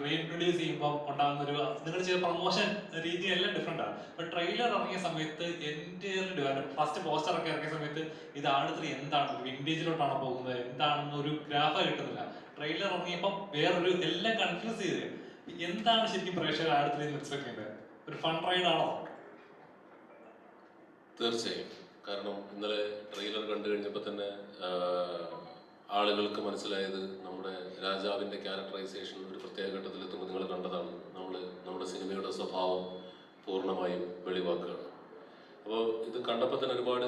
Reintroduce ചെയ്യുമ്പോൾ ഉണ്ടാകുന്ന ഒരു നിങ്ങൾ ചെയ്ത പ്രൊമോഷൻ രീതി എല്ലാം ഡിഫറെന്റ് ആണ്. അപ്പൊ ട്രെയിലർ ഇറങ്ങിയ സമയത്ത് എൻ്റെ ഫസ്റ്റ് പോസ്റ്റർ ഒക്കെ ഇറങ്ങിയ സമയത്ത് ഇത് ആടുത്രി എന്താണ് വിൻറ്റേജിലോട്ടാണ് പോകുന്നത്, എന്താണെന്ന് ഒരു ഗ്രാഫ കിട്ടുന്നില്ല. ട്രെയിലർ ഇറങ്ങിയപ്പോൾ വേറൊരു എല്ലാം കൺഫ്യൂസ് ചെയ്ത് എന്താണ് ശരിക്കും പ്രേക്ഷകർ ആടുത്രി എക്സ്പെക്ട് ചെയ്യുന്നത്? ഒരു ഫൺ റൈഡ് ആണോ? തീർച്ചയായും. കാരണം ഇന്നലെ ട്രെയിലർ കണ്ടു കഴിഞ്ഞപ്പോൾ തന്നെ ആളുകൾക്ക് മനസ്സിലായത് നമ്മുടെ രാജാവിൻ്റെ ക്യാരക്ടറൈസേഷൻ ഒരു പ്രത്യേക ഘട്ടത്തിലെത്തുമ്പോൾ നിങ്ങൾ കണ്ടതാണ്. നമ്മുടെ സിനിമയുടെ സ്വഭാവം പൂർണ്ണമായും വെളിവാക്കുകയാണ്. അപ്പോൾ ഇത് കണ്ടപ്പോൾ തന്നെ ഒരുപാട്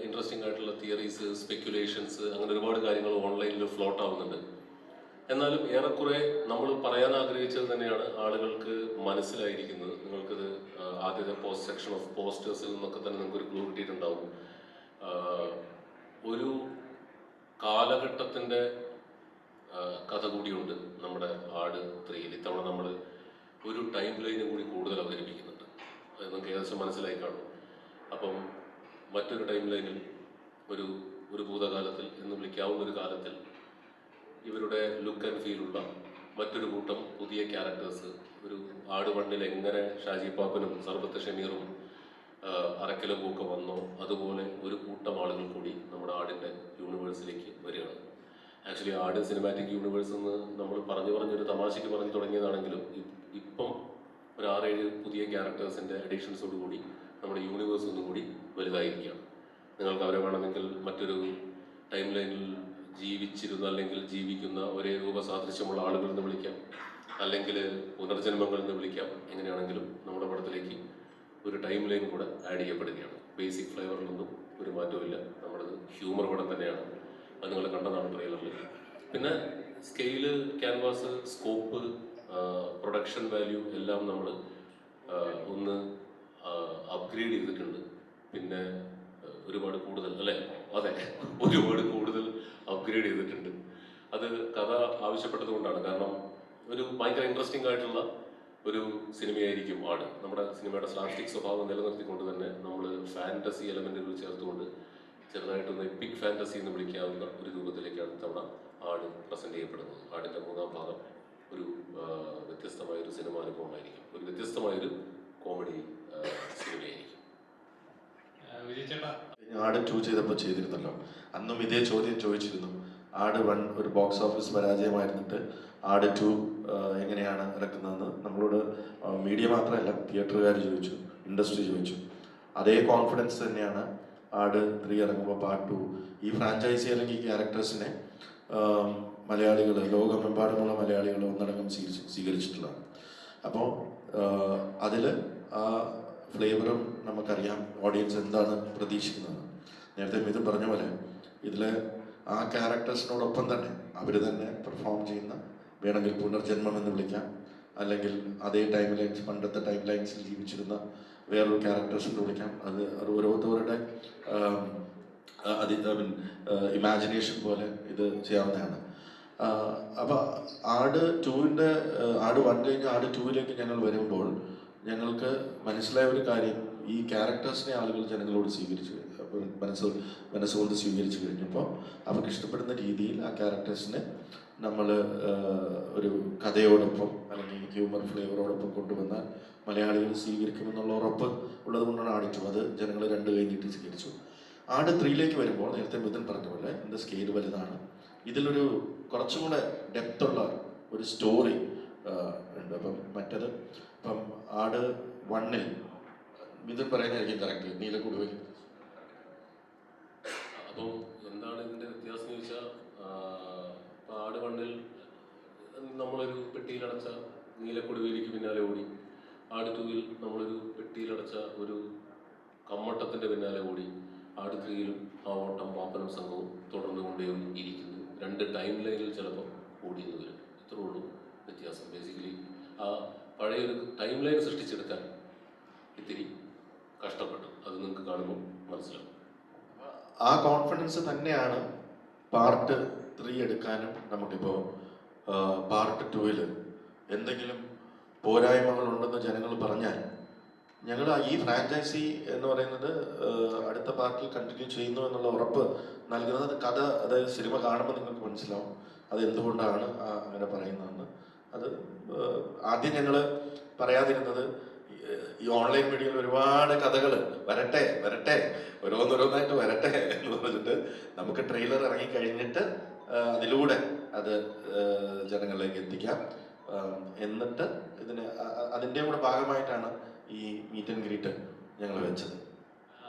ഇൻട്രസ്റ്റിംഗ് ആയിട്ടുള്ള തിയറീസ്, സ്പെക്യുലേഷൻസ്, അങ്ങനെ ഒരുപാട് കാര്യങ്ങൾ ഓൺലൈനിൽ ഫ്ലോട്ട് ആവുന്നുണ്ട്. എന്നാലും ഏറെക്കുറെ നമ്മൾ പറയാൻ ആഗ്രഹിച്ചത് തന്നെയാണ് ആളുകൾക്ക് മനസ്സിലായിരിക്കുന്നത്. നിങ്ങൾക്കത് ആദ്യത്തെ സെക്ഷൻ ഓഫ് പോസ്റ്റേഴ്സിൽ നിന്നൊക്കെ തന്നെ നിങ്ങൾക്കൊരു ക്ലൂ കിട്ടിയിട്ടുണ്ടാവും. ഒരു കാലഘട്ടത്തിൻ്റെ കഥ കൂടിയുണ്ട് നമ്മുടെ ആട് 3-ൽ. ഇത്തവണ നമ്മൾ ഒരു ടൈം ലൈനും കൂടി കൂടുതൽ അവതരിപ്പിക്കുന്നുണ്ട്. അത് നമുക്ക് ഏകദേശം മനസ്സിലായി കാണും. അപ്പം മറ്റൊരു ടൈം ലൈനിൽ ഒരു ഭൂതകാലത്തിൽ എന്ന് വിളിക്കാവുന്ന ഒരു കാലത്തിൽ ഇവരുടെ ലുക്ക് ആൻഡ് ഫീലുള്ള മറ്റൊരു കൂട്ടം പുതിയ ക്യാരക്ടേഴ്സ്, ഒരു ആട് 1-ൽ എങ്ങനെ ഷാജി പാപ്പനും സർബത്ത് ഷമീറും അറക്കലും ഒക്കെ വന്നോ അതുപോലെ ഒരു കൂട്ടം ആളുകൾ കൂടി നമ്മുടെ ആടിൻ്റെ യൂണിവേഴ്സിലേക്ക് വരികയാണ്. ആക്ച്വലി ആട് സിനിമാറ്റിക് യൂണിവേഴ്സ് എന്ന് നമ്മൾ പറഞ്ഞൊരു തമാശയ്ക്ക് പറഞ്ഞു തുടങ്ങിയതാണെങ്കിലും ഇപ്പം ഒരു 6-7 പുതിയ ക്യാരക്ടേഴ്സിൻ്റെ അഡീഷൻസോട് കൂടി നമ്മുടെ യൂണിവേഴ്സ് ഒന്നും കൂടി വലുതായിരിക്കുകയാണ്. നിങ്ങൾക്ക് അവരെ വേണമെങ്കിൽ മറ്റൊരു ടൈം ലൈനിൽ ജീവിച്ചിരുന്ന അല്ലെങ്കിൽ ജീവിക്കുന്ന ഒരേ രൂപസാദൃശ്യമുള്ള ആളുകൾ എന്ന് വിളിക്കാം, അല്ലെങ്കിൽ പുനർജന്മങ്ങൾ എന്ന് വിളിക്കാം. എങ്ങനെയാണെങ്കിലും നമ്മുടെ പടത്തിലേക്ക് ഒരു ടൈം ലൈൻ കൂടെ ആഡ് ചെയ്യപ്പെടുകയാണ്. ബേസിക് ഫ്ലേവറിലൊന്നും ഒരു മാറ്റവുമില്ല. നമ്മുടേത് ഹ്യൂമർ പടം തന്നെയാണ്. അത് നിങ്ങൾ കണ്ടതാണ് ട്രെയിലറിൽ. പിന്നെ scale, canvas, scope, production value എല്ലാം നമ്മൾ ഒന്ന് അപ്ഗ്രേഡ് ചെയ്തിട്ടുണ്ട്. പിന്നെ ഒരുപാട് കൂടുതൽ ഒരുപാട് കൂടുതൽ അപ്ഗ്രേഡ് ചെയ്തിട്ടുണ്ട്. അത് കഥ ആവശ്യപ്പെട്ടത് കൊണ്ടാണ്. കാരണം ഒരു ഭയങ്കര ഇൻട്രസ്റ്റിംഗ് ആയിട്ടുള്ള ഒരു സിനിമയായിരിക്കും ആട്. നമ്മുടെ സിനിമയുടെ സ്ലാസ്റ്റിക് സ്വഭാവം നിലനിർത്തിക്കൊണ്ട് തന്നെ നമ്മൾ ഫാൻറ്റസി എലമെൻറ്റുകൾ ചേർത്തുകൊണ്ട് ചെറുതായിട്ടൊന്ന് എപ്പിക് ഫാൻറ്റസി എന്ന് വിളിക്കാവുന്ന ഒരു രൂപത്തിലേക്കാണ് തവണ ആട് പ്രസൻറ്റ് ചെയ്യപ്പെടുന്നത്. ആടിൻ്റെ 3-ാം ഭാഗം ഒരു വ്യത്യസ്തമായൊരു സിനിമ അനുഭവമായിരിക്കും. ഒരു വ്യത്യസ്തമായൊരു കോമഡി സിനിമയായിരിക്കും. ആട് 2 ചെയ്തപ്പോൾ ചെയ്തിരുന്നല്ലോ, അന്നും ഇതേ ചോദ്യം ചോദിച്ചിരുന്നു. ആട് 1 ഒരു ബോക്സ് ഓഫീസ് പരാജയമായിരുന്നിട്ട് ആട് 2 എങ്ങനെയാണ് ഇറക്കുന്നതെന്ന് നമ്മളോട് മീഡിയ മാത്രമല്ല തിയേറ്ററുകാർ ചോദിച്ചു, ഇൻഡസ്ട്രി ചോദിച്ചു. അതേ കോൺഫിഡൻസ് തന്നെയാണ് ആട് 3 ഇറങ്ങുമ്പോൾ പാർട്ട് 2 ഈ ഫ്രാഞ്ചൈസി അല്ലെങ്കിൽ ഈ ക്യാരക്ടേഴ്സിനെ മലയാളികൾ, ലോകമെമ്പാടുമുള്ള മലയാളികൾ ഒന്നടങ്കം സ്വീകരിച്ചിട്ടുള്ളതാണ്. അപ്പോൾ അതിൽ ആ ഫ്ലേവറും നമുക്കറിയാം, ഓഡിയൻസ് എന്താണ് പ്രതീക്ഷിക്കുന്നത്. നേരത്തെ മിഥുൻ പറഞ്ഞ പോലെ ഇതിൽ ആ ക്യാരക്ടേഴ്സിനോടൊപ്പം തന്നെ അവർ തന്നെ പെർഫോം ചെയ്യുന്ന, വേണമെങ്കിൽ പുനർജന്മം എന്ന് വിളിക്കാം, അല്ലെങ്കിൽ അതേ ടൈം ലൈൻസ്, പണ്ടത്തെ ടൈം ലൈൻസിൽ ജീവിച്ചിരുന്ന വേറൊരു ക്യാരക്ടേഴ്സിന് വിളിക്കാം. അത് ഓരോരുത്തരുടെ ഇമാജിനേഷൻ പോലെ ഇത് ചെയ്യാവുന്നതാണ്. അപ്പോൾ ആട് 2-ൻ്റെ ആട് 1 കഴിഞ്ഞ് ആട് 2-ലേക്ക് ഞങ്ങൾ വരുമ്പോൾ ഞങ്ങൾക്ക് മനസ്സിലായ ഒരു കാര്യം, ഈ ക്യാരക്ടേഴ്സിനെ ആളുകൾ ജനങ്ങളോട് സ്വീകരിച്ചു കഴിഞ്ഞു, മനസ്സുകൊണ്ട് സ്വീകരിച്ചു കഴിഞ്ഞപ്പോൾ അവർക്ക് ഇഷ്ടപ്പെടുന്ന രീതിയിൽ ആ ക്യാരക്ടേഴ്സിനെ നമ്മൾ ഒരു കഥയോടൊപ്പം അല്ലെങ്കിൽ ഹ്യൂമർ ഫ്ലേവറോടൊപ്പം കൊണ്ടുവന്നാൽ മലയാളികൾ സ്വീകരിക്കുമെന്നുള്ള ഉറപ്പ് ഉള്ളത് കൊണ്ടാണ് ആട് 2 അത് ജനങ്ങൾ 2 കൈ നീട്ടി സ്വീകരിച്ചു. ആട് 3-ലേക്ക് വരുമ്പോൾ നേരത്തെ മിഥുൻ പറഞ്ഞ പോലെ ഇതിൻ്റെ സ്കെയിൽ വലുതാണ്. ഇതിലൊരു കുറച്ചും കൂടെ ഡെപ്തുള്ള ഒരു സ്റ്റോറി ഉണ്ട്. അപ്പം മറ്റത് ഇപ്പം ആട് 1-ൽ മിഥുൻ പറയുന്നതായിരിക്കും കറക്റ്റ്, നീലക്കുടുവയിൽ. അപ്പം എന്താണ് ഇതിൻ്റെ വ്യത്യാസം എന്ന് ചോദിച്ചാൽ, ആട് 1-ൽ നമ്മളൊരു പെട്ടിയിലടച്ച നീലക്കൊടുവേലിക്ക് പിന്നാലെ ഓടി. ആട് 2-ൽ നമ്മളൊരു പെട്ടിയിലടച്ച ഒരു കമ്മട്ടത്തിൻ്റെ പിന്നാലെ ഓടി. ആട് 3-ലും ആ ഓട്ടം പാപ്പനും സംഘവും തുടർന്നു കൊണ്ടേ ഇരിക്കുന്നു. 2 ടൈം ലൈനിൽ ചിലപ്പോൾ ഓടിയെന്ന് വരും. ഇത്രേ ഉള്ളൂ വ്യത്യാസം. ബേസിക്കലി ആ പഴയൊരു ടൈം ലൈൻ സൃഷ്ടിച്ചെടുക്കാൻ ഇത്തിരി കഷ്ടപ്പെട്ടു. അത് നിങ്ങൾക്ക് കാണുമ്പോൾ മനസ്സിലാവും. ആ കോൺഫിഡൻസ് തന്നെയാണ് പാർട്ട് 3 എടുക്കാനും. നമുക്കിപ്പോൾ പാർട്ട് 2-ൽ എന്തെങ്കിലും പോരായ്മകളുണ്ടെന്ന് ജനങ്ങൾ പറഞ്ഞാൽ ഞങ്ങൾ ഈ ഫ്രാഞ്ചൈസി എന്ന് പറയുന്നത് അടുത്ത പാർട്ടിൽ കണ്ടിന്യൂ ചെയ്യുന്നു എന്നുള്ള ഉറപ്പ് നൽകുന്നത് കഥ, അതായത് സിനിമ കാണുമ്പോൾ നിങ്ങൾക്ക് മനസ്സിലാവും അത് എന്തുകൊണ്ടാണ് അങ്ങനെ പറയുന്നതെന്ന്. അത് ആദ്യം ഞങ്ങൾ പറയാതിരുന്നത് ഈ ഓൺലൈൻ മീഡിയയിൽ ഒരുപാട് കഥകൾ വരട്ടെ വരട്ടെ ഓരോന്നോരോന്നായിട്ട് വരട്ടെ എന്ന് പറഞ്ഞിട്ട് നമുക്ക് ട്രെയിലർ ഇറങ്ങി കഴിഞ്ഞിട്ട് അതിലൂടെ അത് ജനങ്ങളിലേക്ക് എത്തിക്കാം. എന്നിട്ട് ഇതിന് അതിൻ്റെ കൂടെ ഭാഗമായിട്ടാണ് ഈ മീറ്റ് ആൻഡ് ഗ്രീറ്റ് ഞങ്ങൾ വെച്ചത്.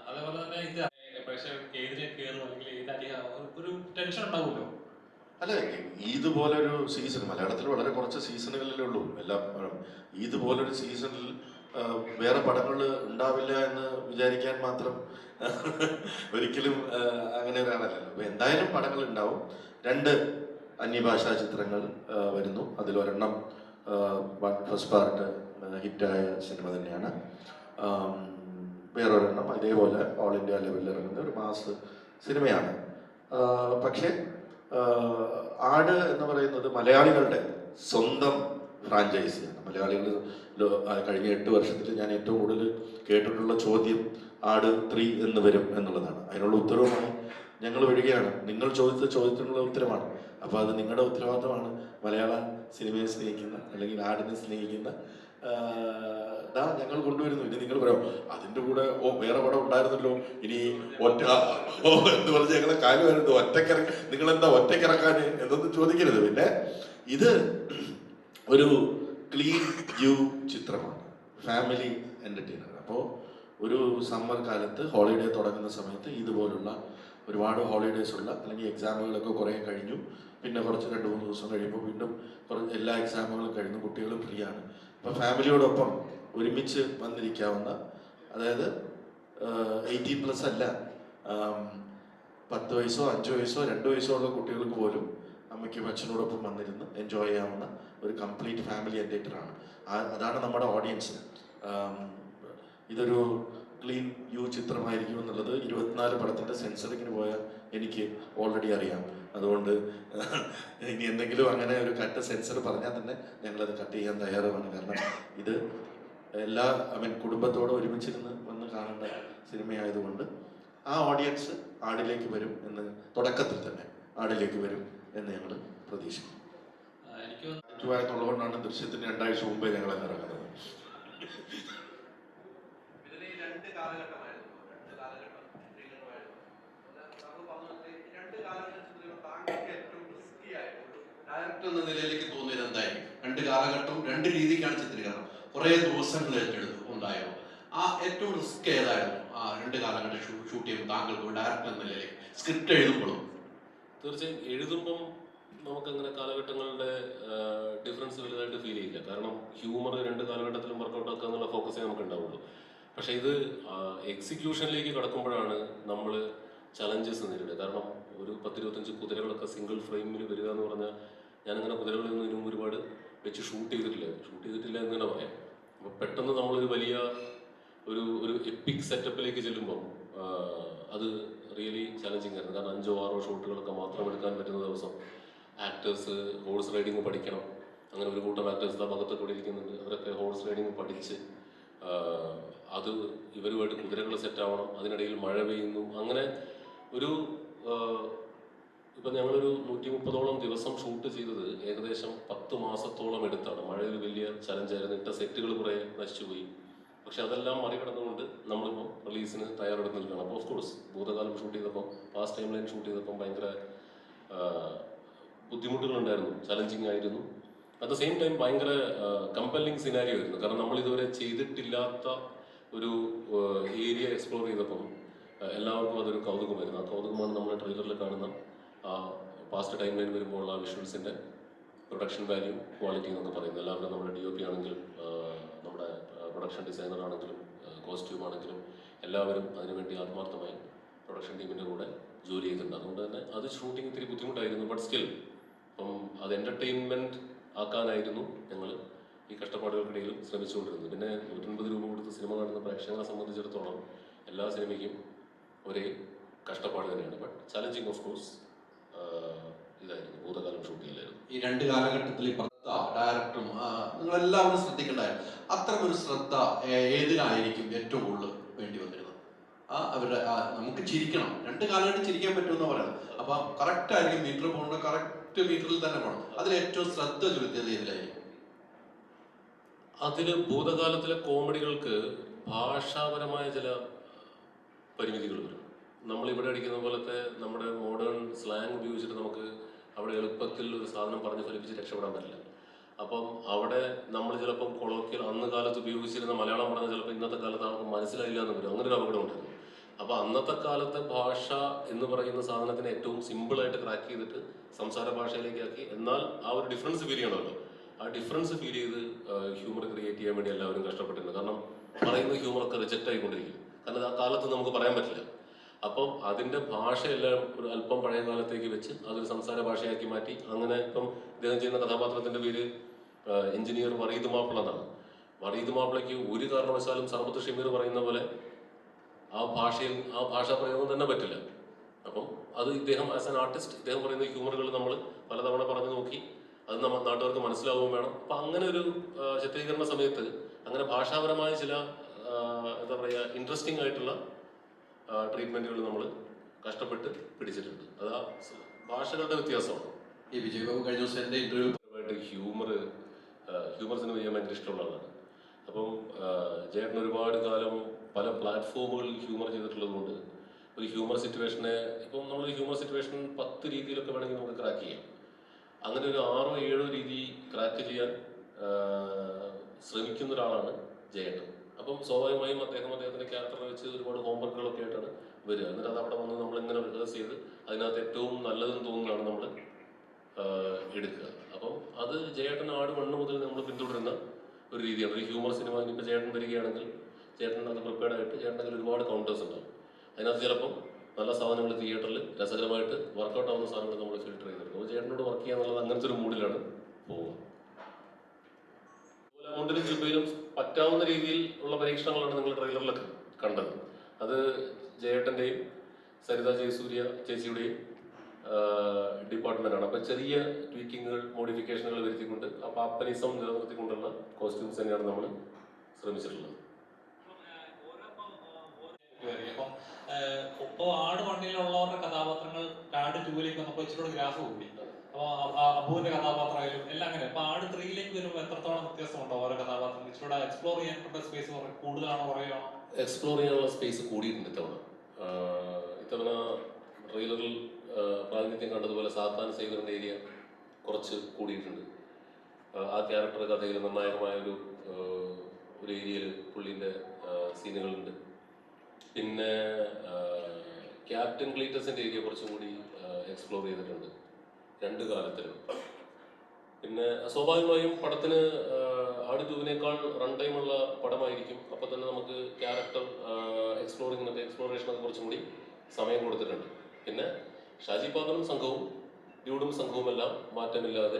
അതേപോലെ തന്നെ ഇത് പ്രേക്ഷകർക്ക് ഏതിനെ കയറും അല്ലെങ്കിൽ ഏതധികം ഒരു ടെൻഷൻ ഉണ്ടാവുമല്ലോ. അല്ല, ഇതുപോലൊരു സീസൺ മലയാളത്തിൽ വളരെ കുറച്ച് സീസണുകളിലേ ഉള്ളൂ. ഇതുപോലൊരു സീസണിൽ വേറെ പടങ്ങൾ ഉണ്ടാവില്ല എന്ന് വിചാരിക്കാൻ മാത്രം ഒരിക്കലും അങ്ങനെ ഒരാളല്ലല്ലോ. അപ്പൊ എന്തായാലും പടങ്ങൾ ഉണ്ടാവും. 2 അന്യഭാഷാ ചിത്രങ്ങൾ വരുന്നു. അതിലൊരെണ്ണം ഫസ്റ്റ് പാർട്ട് ഹിറ്റായ സിനിമ തന്നെയാണ്. വേറൊരെണ്ണം ഇതേപോലെ ഓൾ ഇന്ത്യ ലെവലിൽ ഇറങ്ങുന്ന ഒരു മാസ് സിനിമയാണ്. പക്ഷേ ആട് എന്ന് പറയുന്നത് മലയാളികളുടെ സ്വന്തം ഫ്രാഞ്ചൈസിയാണ്. മലയാളികൾ കഴിഞ്ഞ 8 വർഷത്തിൽ ഞാൻ ഏറ്റവും കൂടുതൽ കേട്ടിട്ടുള്ള ചോദ്യം ആട് 3 എന്ന് വരും എന്നുള്ളതാണ്. അതിനുള്ള ഉത്തരവുമായി ഞങ്ങൾ വരികയാണ്. നിങ്ങൾ ചോദിച്ച ചോദ്യത്തിനുള്ള ഉത്തരമാണ്. അപ്പോൾ അത് നിങ്ങളുടെ ഉത്തരവാദിത്തമാണ്. മലയാള സിനിമയെ സ്നേഹിക്കുന്ന അല്ലെങ്കിൽ ആടിനെ സ്നേഹിക്കുന്ന ഞങ്ങൾ കൊണ്ടുവരുന്നു. ഇനി നിങ്ങൾ പറയാം അതിൻ്റെ കൂടെ വേറെ പടം ഉണ്ടായിരുന്നല്ലോ, ഇനി എന്ന് പറഞ്ഞ് ഞങ്ങളെ കാര്യമായിരുന്നു ഒറ്റക്കിറക്കി, നിങ്ങളെന്താ ഒറ്റക്കിറക്കാൻ എന്നൊന്നും ചോദിക്കരുത്. പിന്നെ ഇത് ഒരു ക്ലീൻ വ്യൂ ചിത്രമാണ്, ഫാമിലി എൻ്റർടൈനർ. അപ്പോൾ ഒരു സമ്മർ കാലത്ത് ഹോളിഡേ തുടങ്ങുന്ന സമയത്ത് ഇതുപോലുള്ള ഒരുപാട് ഹോളിഡേയ്സ് ഉള്ള അല്ലെങ്കിൽ എക്സാമുകളൊക്കെ കുറേ കഴിഞ്ഞു, പിന്നെ കുറച്ച് 2-3 ദിവസം കഴിയുമ്പോൾ വീണ്ടും എല്ലാ എക്സാമുകളും കഴിഞ്ഞു, കുട്ടികളും ഫ്രീ ആണ്. അപ്പോൾ ഫാമിലിയോടൊപ്പം ഒരുമിച്ച് വന്നിരിക്കാവുന്ന, അതായത് 18+ അല്ല, 10 വയസ്സോ 5 വയസ്സോ 2 വയസ്സോ ഉള്ള കുട്ടികൾക്ക് പോലും അമ്മയ്ക്കും അച്ഛനോടൊപ്പം വന്നിരുന്ന് എൻജോയ് ചെയ്യാവുന്ന ഒരു കംപ്ലീറ്റ് ഫാമിലി എൻ്റർടൈനറാണ്. അതാണ് നമ്മുടെ ഓഡിയൻസ്. ഇതൊരു ക്ലീൻ വ്യൂ ചിത്രമായിരിക്കും എന്നുള്ളത് 24 പടത്തിൻ്റെ സെൻസറിങ്ങിന് പോയാൽ എനിക്ക് ഓൾറെഡി അറിയാം. അതുകൊണ്ട് ഇനി എന്തെങ്കിലും അങ്ങനെ ഒരു കട്ട് സെൻസർ പറഞ്ഞാൽ തന്നെ ഞങ്ങളത് കട്ട് ചെയ്യാൻ തയ്യാറുമാണ്. കാരണം ഇത് കുടുംബത്തോടെ ഒരുമിച്ചിരുന്ന് വന്ന് കാണേണ്ട സിനിമയായതുകൊണ്ട് ആ ഓഡിയൻസ് ആടിലേക്ക് വരും എന്ന് തുടക്കത്തിൽ തന്നെ ആടിലേക്ക് വരും എന്ന് ഞങ്ങൾ പ്രതീക്ഷിക്കുന്നു. എന്നുള്ളതുകൊണ്ടാണ് ദൃശ്യത്തിന് 2 ആഴ്ച മുമ്പേ ഞങ്ങൾ ഇറങ്ങുന്നത്. ഡയറക്ടർ എന്ന നിലയിലേക്ക് തോന്നിയത് എന്തായിരിക്കും? 2 കാലഘട്ടം 2 രീതിക്കാണ് ചിത്രീകരണം. കുറേ ദിവസങ്ങൾ ഉണ്ടായോ? ആ ഏറ്റവും റിസ്ക് ഏതായിരുന്നു ആ 2 കാലഘട്ടം ഷൂട്ട് ചെയ്യുമ്പോൾ താങ്കൾക്ക് ഡയറക്ടർ എന്ന നിലയിലേക്ക് സ്ക്രിപ്റ്റ് എഴുതുമ്പോഴും? തീർച്ചയായും എഴുതുമ്പം നമുക്കങ്ങനെ കാലഘട്ടങ്ങളുടെ ഡിഫറൻസ് വലുതായിട്ട് ഫീൽ ചെയ്യില്ല. കാരണം ഹ്യൂമർ 2 കാലഘട്ടത്തിലും വർക്കൗട്ട് ആക്കുക എന്നുള്ള ഫോക്കസേ നമുക്ക് ഉണ്ടാവുള്ളൂ. പക്ഷേ ഇത് എക്സിക്യൂഷനിലേക്ക് കടക്കുമ്പോഴാണ് നമ്മൾ ചലഞ്ചസ് നേരിടുക. കാരണം ഒരു 10-25 കുതിരകളൊക്കെ സിംഗിൾ ഫ്രെയിമിൽ വരിക എന്ന് പറഞ്ഞാൽ ഞാനങ്ങനെ കുതിരകളൊന്നും ഇതിനും ഒരുപാട് വെച്ച് ഷൂട്ട് ചെയ്തിട്ടില്ല എന്ന് തന്നെ പറയാം. അപ്പോൾ പെട്ടെന്ന് നമ്മളൊരു വലിയ ഒരു എപ്പിക് സെറ്റപ്പിലേക്ക് ചെല്ലുമ്പം അത് റിയലി ചലഞ്ചിങ് ആയിരുന്നു. കാരണം 5-6 ഷോട്ടുകളൊക്കെ മാത്രം എടുക്കാൻ പറ്റുന്ന ദിവസം ആക്ടേഴ്സ് ഹോഴ്സ് റൈഡിങ് പഠിക്കണം. അങ്ങനെ ഒരു കൂട്ടം ആക്ടേഴ്സ് ആ ഭാഗത്തൊക്കെ കൂടി ഇരിക്കുന്നുണ്ട്. അവരൊക്കെ ഹോഴ്സ് റൈഡിങ് പഠിച്ച് അത് ഇവരുമായിട്ട് കുതിരകൾ സെറ്റാവണം. അതിനിടയിൽ മഴ പെയ്യുന്നു. അങ്ങനെ ഒരു ഇപ്പം ഞങ്ങളൊരു 130ഓളം ദിവസം ഷൂട്ട് ചെയ്തത് ഏകദേശം 10 മാസത്തോളം എടുത്താണ്. മഴ ഒരു വലിയ ചലഞ്ചായിരുന്നു. ഇട്ട സെറ്റുകൾ കുറേ നശിച്ചുപോയി. പക്ഷെ അതെല്ലാം മറികടന്നുകൊണ്ട് നമ്മളിപ്പോൾ റിലീസിന് തയ്യാറെടുത്ത് നിൽക്കുകയാണ്. അപ്പോൾ ഓഫ്കോഴ്സ് ഭൂതകാലം ഷൂട്ട് ചെയ്തപ്പോൾ പാസ്റ്റ് ടൈം ലൈൻ ഷൂട്ട് ചെയ്തപ്പോൾ ഭയങ്കര ബുദ്ധിമുട്ടുകളുണ്ടായിരുന്നു, ചലഞ്ചിങ് ആയിരുന്നു. അറ്റ് ദ സെയിം ടൈം ഭയങ്കര കമ്പല്ലിങ് സിനാരിയോ ആയിരുന്നു. കാരണം നമ്മളിതുവരെ ചെയ്തിട്ടില്ലാത്ത ഒരു ഏരിയ എക്സ്പ്ലോർ ചെയ്തപ്പം എല്ലാവർക്കും അതൊരു കൗതുകമായിരുന്നു. ആ കൗതുകമാണ് നമ്മൾ ട്രെയിലറിൽ കാണുന്ന പാസ്റ്റ് ടൈം ലൈൻ വരുമ്പോൾ ആ വിഷ്വൽസിൻ്റെ പ്രൊഡക്ഷൻ വാല്യൂ, ക്വാളിറ്റി എന്നൊക്കെ പറയുന്നത്. എല്ലാവരും നമ്മുടെ DOP ആണെങ്കിലും നമ്മുടെ പ്രൊഡക്ഷൻ ഡിസൈനർ ആണെങ്കിലും കോസ്റ്റ്യൂം ആണെങ്കിലും എല്ലാവരും അതിനുവേണ്ടി ആത്മാർത്ഥമായി പ്രൊഡക്ഷൻ ടീമിൻ്റെ കൂടെ ജോലി ചെയ്തിട്ടുണ്ട്. അതുകൊണ്ട് തന്നെ അത് ഷൂട്ടിംഗ് ഇത്തിരി ബുദ്ധിമുട്ടായിരുന്നു. ബട്ട് സ്റ്റിൽ അപ്പം അത് എൻ്റർടൈൻമെൻറ്റ് ആക്കാനായിരുന്നു ഞങ്ങൾ ഈ കഷ്ടപ്പാടുകൾക്കിടയിലും ശ്രമിച്ചുകൊണ്ടിരുന്നത്. പിന്നെ 150 രൂപ കൊടുത്ത് സിനിമ കാണുന്ന പ്രേക്ഷകരെ സംബന്ധിച്ചിടത്തോളം എല്ലാ സിനിമയ്ക്കും ഒരേ കഷ്ടപ്പാട് തന്നെയാണ്. ബട്ട് ചലഞ്ചിങ് ഓഫ് കോഴ്സ് ഇതായിരുന്നു, ഭൂതകാലം ഷൂട്ട് ചെയ്യലായിരുന്നു. ഈ 2 കാലഘട്ടത്തിൽ ഡയറക്ടറും നിങ്ങളെല്ലാവരും ശ്രദ്ധിക്കേണ്ടായിരുന്നു. അത്തരമൊരു ശ്രദ്ധ ഏതിനായിരിക്കും ഏറ്റവും കൂടുതൽ വേണ്ടി വന്നിരുന്നത്? അവരുടെ നമുക്ക് ചിരിക്കണം, 2 കാലഘട്ടം ചിരിക്കാൻ പറ്റുമെന്ന് പറയുന്നത്. അപ്പൊ കറക്റ്റ് ആയിരിക്കും മീറ്റർ പോകേണ്ട, കറക്റ്റ് മീറ്ററിൽ തന്നെ പോകണം. അതിൽ ഏറ്റവും ശ്രദ്ധ ചെലുത്തിയത് ഏതിലായിരിക്കും? അതിൽ ഭൂതകാലത്തിലെ കോമഡികൾക്ക് ഭാഷാപരമായ ചില പരിമിതികൾ വരും. നമ്മളിവിടെ അടിക്കുന്ന പോലത്തെ നമ്മുടെ മോഡേൺ സ്ലാങ് ഉപയോഗിച്ചിട്ട് നമുക്ക് അവിടെ എളുപ്പത്തിൽ ഒരു സാധനം പറഞ്ഞ് ഫലിപ്പിച്ച് രക്ഷപ്പെടാൻ പറ്റില്ല. അപ്പം അവിടെ നമ്മൾ ചിലപ്പം കൊളോക്കിയൽ അന്ന് കാലത്ത് ഉപയോഗിച്ചിരുന്ന മലയാളം പറഞ്ഞാൽ ചിലപ്പോൾ ഇന്നത്തെ കാലത്ത് ആൾക്ക് മനസ്സിലായില്ല എന്ന് വരും. അങ്ങനെ ഒരു അപകടം ഉണ്ടായിരുന്നു. അപ്പോൾ അന്നത്തെ കാലത്തെ ഭാഷ എന്ന് പറയുന്ന സാധനത്തിനെ ഏറ്റവും സിമ്പിളായിട്ട് ക്രാക്ക് ചെയ്തിട്ട് സംസാര ഭാഷയിലേക്ക് ആക്കി, എന്നാൽ ആ ഒരു ഡിഫറൻസ് ഫീൽ ചെയ്യണമല്ലോ. ആ ഡിഫറൻസ് ഫീൽ ചെയ്ത് ഹ്യൂമർ ക്രിയേറ്റ് ചെയ്യാൻ വേണ്ടി എല്ലാവരും കഷ്ടപ്പെട്ടിട്ടുണ്ട്. കാരണം പറയുന്ന ഹ്യൂമറൊക്കെ റിജക്റ്റ് ആയിക്കൊണ്ടിരിക്കും. കാരണം ആ കാലത്ത് നമുക്ക് പറയാൻ പറ്റില്ല. അപ്പം അതിൻ്റെ ഭാഷയെല്ലാം ഒരു അല്പം പഴയ കാലത്തേക്ക് വെച്ച് അതൊരു സംസാര ഭാഷയാക്കി മാറ്റി. അങ്ങനെ ഇപ്പം ഇദ്ദേഹം ചെയ്യുന്ന കഥാപാത്രത്തിൻ്റെ പേര് എഞ്ചിനീയർ വറീദ് മാപ്പിള എന്നാണ്. വറീദ് മാപ്പിളയ്ക്ക് ഒരു കാരണവശാലും സർബത്ത് ഷമീർ പറയുന്ന പോലെ ആ ഭാഷയിൽ ആ ഭാഷാ പ്രയോഗം തന്നെ പറ്റില്ല. അപ്പം അത് ഇദ്ദേഹം ആസ് ആൻ ആർട്ടിസ്റ്റ് ഇദ്ദേഹം പറയുന്ന ഹ്യൂമറുകൾ നമ്മൾ പലതവണ പറഞ്ഞു നോക്കി. അത് നമ്മൾ നാട്ടുകാർക്ക് മനസ്സിലാവുകയും വേണം. അപ്പം അങ്ങനെ ഒരു ചിത്രീകരണ സമയത്ത് അങ്ങനെ ഭാഷാപരമായ ചില എന്താ പറയുക ഇൻട്രസ്റ്റിംഗ് ആയിട്ടുള്ള ട്രീറ്റ്മെൻറ്റുകൾ നമ്മൾ കഷ്ടപ്പെട്ട് പിടിച്ചിട്ടുണ്ട്. അത് ആ ഭാഷകളുടെ വ്യത്യാസമാണ്. ഈ വിജയ് ബാബു കഴിഞ്ഞ ദിവസം എൻ്റെ ഇന്റർവ്യൂ ഹ്യൂമർ സിനിമ ചെയ്യാൻ ഭയങ്കര ഇഷ്ടമുള്ള ആളാണ്. അപ്പം ജേട്ടൻ ഒരുപാട് കാലം പല പ്ലാറ്റ്ഫോമുകളിൽ ഹ്യൂമർ ചെയ്തിട്ടുള്ളത് കൊണ്ട് ഒരു ഹ്യൂമർ സിറ്റുവേഷനെ ഇപ്പം നമ്മളൊരു ഹ്യൂമർ സിറ്റുവേഷൻ 10 രീതിയിലൊക്കെ വേണമെങ്കിൽ നമുക്ക് ക്രാക്ക് ചെയ്യാം. അങ്ങനെ ഒരു 6 7 രീതി ക്രാക്ക് ചെയ്യാൻ ശ്രമിക്കുന്ന ഒരാളാണ് ജയേട്ടൻ. അപ്പം സ്വാഭാവികമായും അദ്ദേഹത്തിൻ്റെ ക്യാരക്ടറിനെ വെച്ച് ഒരുപാട് ഹോംവർക്കുകളൊക്കെ ആയിട്ടാണ് വരിക. എന്നിട്ട് അത് അവിടെ വന്ന് നമ്മളിങ്ങനെ റിഹേഴ്സ് ചെയ്ത് അതിനകത്ത് ഏറ്റവും നല്ലതെന്ന് തോന്നുന്നതാണ് നമ്മൾ എടുക്കുക. അപ്പം അത് ജയേട്ടൻ ആട് 1 മുതൽ നമ്മൾ പിന്തുടരുന്ന ഒരു രീതിയാണ്. ഒരു ഹ്യൂമർ സിനിമ ഇനിയിപ്പോൾ ചേട്ടൻ വരികയാണെങ്കിൽ ചേട്ടൻ അത് പ്രിപ്പയർഡ് ആയിട്ട് ചേട്ടനെങ്കിൽ ഒരുപാട് കൗണ്ടേഴ്സ് ഉണ്ടാവും. അതിനകത്ത് ചിലപ്പം നല്ല സാധനങ്ങൾ തിയേറ്ററിൽ രസകരമായിട്ട് വർക്കൗട്ട് ആവുന്ന സാധനങ്ങൾ നമ്മൾ ഫിൽറ്റർ ചെയ്തെടുക്കും. അപ്പോൾ ചേട്ടനോട് വർക്ക് ചെയ്യാന്നുള്ളത് അങ്ങനത്തെ ഒരു മൂഡിലാണ് പോവുക. മുണ്ടിലും ജിബയിലും പറ്റാവുന്ന രീതിയിൽ ഉള്ള പരീക്ഷണങ്ങളാണ് നിങ്ങൾ ട്രെയിലറിലൊക്കെ കണ്ടത്. അത് ജയേട്ടൻ്റെയും സരിത ജയസൂര്യ ചേച്ചിയുടെയും ഡിപ്പാർട്ട്മെൻറ്റാണ്. അപ്പോൾ ചെറിയ ട്വീക്കിങ്ങുകൾ മോഡിഫിക്കേഷനുകൾ വരുത്തിക്കൊണ്ട് ആ പാപ്പനിസം നിലനിർത്തിക്കൊണ്ടുള്ള കോസ്റ്റ്യൂംസ് തന്നെയാണ് നമ്മൾ ശ്രമിച്ചിട്ടുള്ളത്. ഇപ്പോൾ ആട് 1-ലുള്ളവരുടെ കഥാപാത്രങ്ങൾ ആട് 2-ലേക്ക് വന്നപ്പോൾ ഇച്ചിരി ഗ്രാഫ് കൂടി. അപ്പോൾ അബുവിന്റെ കഥാപാത്രമായാലും എല്ലാം അങ്ങനെ. അപ്പൊ ആട് 3-ലേക്ക് വരുമ്പോൾ എത്രത്തോളം വ്യത്യാസമുണ്ടോ ഓരോ കഥാപാത്രം? ഇച്ചിരി എക്സ്പ്ലോർ ചെയ്യാനുള്ള സ്പേസ് കൂടുതലാണോ കുറയാണോ? എക്സ്പ്ലോർ ചെയ്യാനുള്ള സ്പേസ് കൂടിയിട്ടുണ്ട് ഇത്തവണ ട്രെയിലറിൽ പ്രാതിനിധ്യം കണ്ടതുപോലെ സാത്താൻ സേവറിൻ്റെ ഏരിയ കുറച്ച് കൂടിയിട്ടുണ്ട്. ആ ക്യാരക്ടർ കഥയിൽ നിർണായകമായ ഒരു ഏരിയയിൽ പുള്ളിൻ്റെ സീനുകളുണ്ട്. പിന്നെ ക്യാപ്റ്റൻ ക്ലീറ്റസിൻ്റെ ഏരിയ കുറച്ചും കൂടി എക്സ്പ്ലോർ ചെയ്തിട്ടുണ്ട് 2 കാലത്തിലും. പിന്നെ സ്വാഭാവികമായും പടത്തിന് ആട് 2-നേക്കാൾ റൺ ടൈമുള്ള പടമായിരിക്കും. അപ്പോൾ തന്നെ നമുക്ക് ക്യാരക്ടർ എക്സ്പ്ലോറേഷനൊക്കെ കുറച്ചും കൂടി സമയം കൊടുത്തിട്ടുണ്ട്. പിന്നെ ഷാജി പാപ്പനും സംഘവും ഡ്യൂഡും സംഘവുമെല്ലാം മാറ്റമില്ലാതെ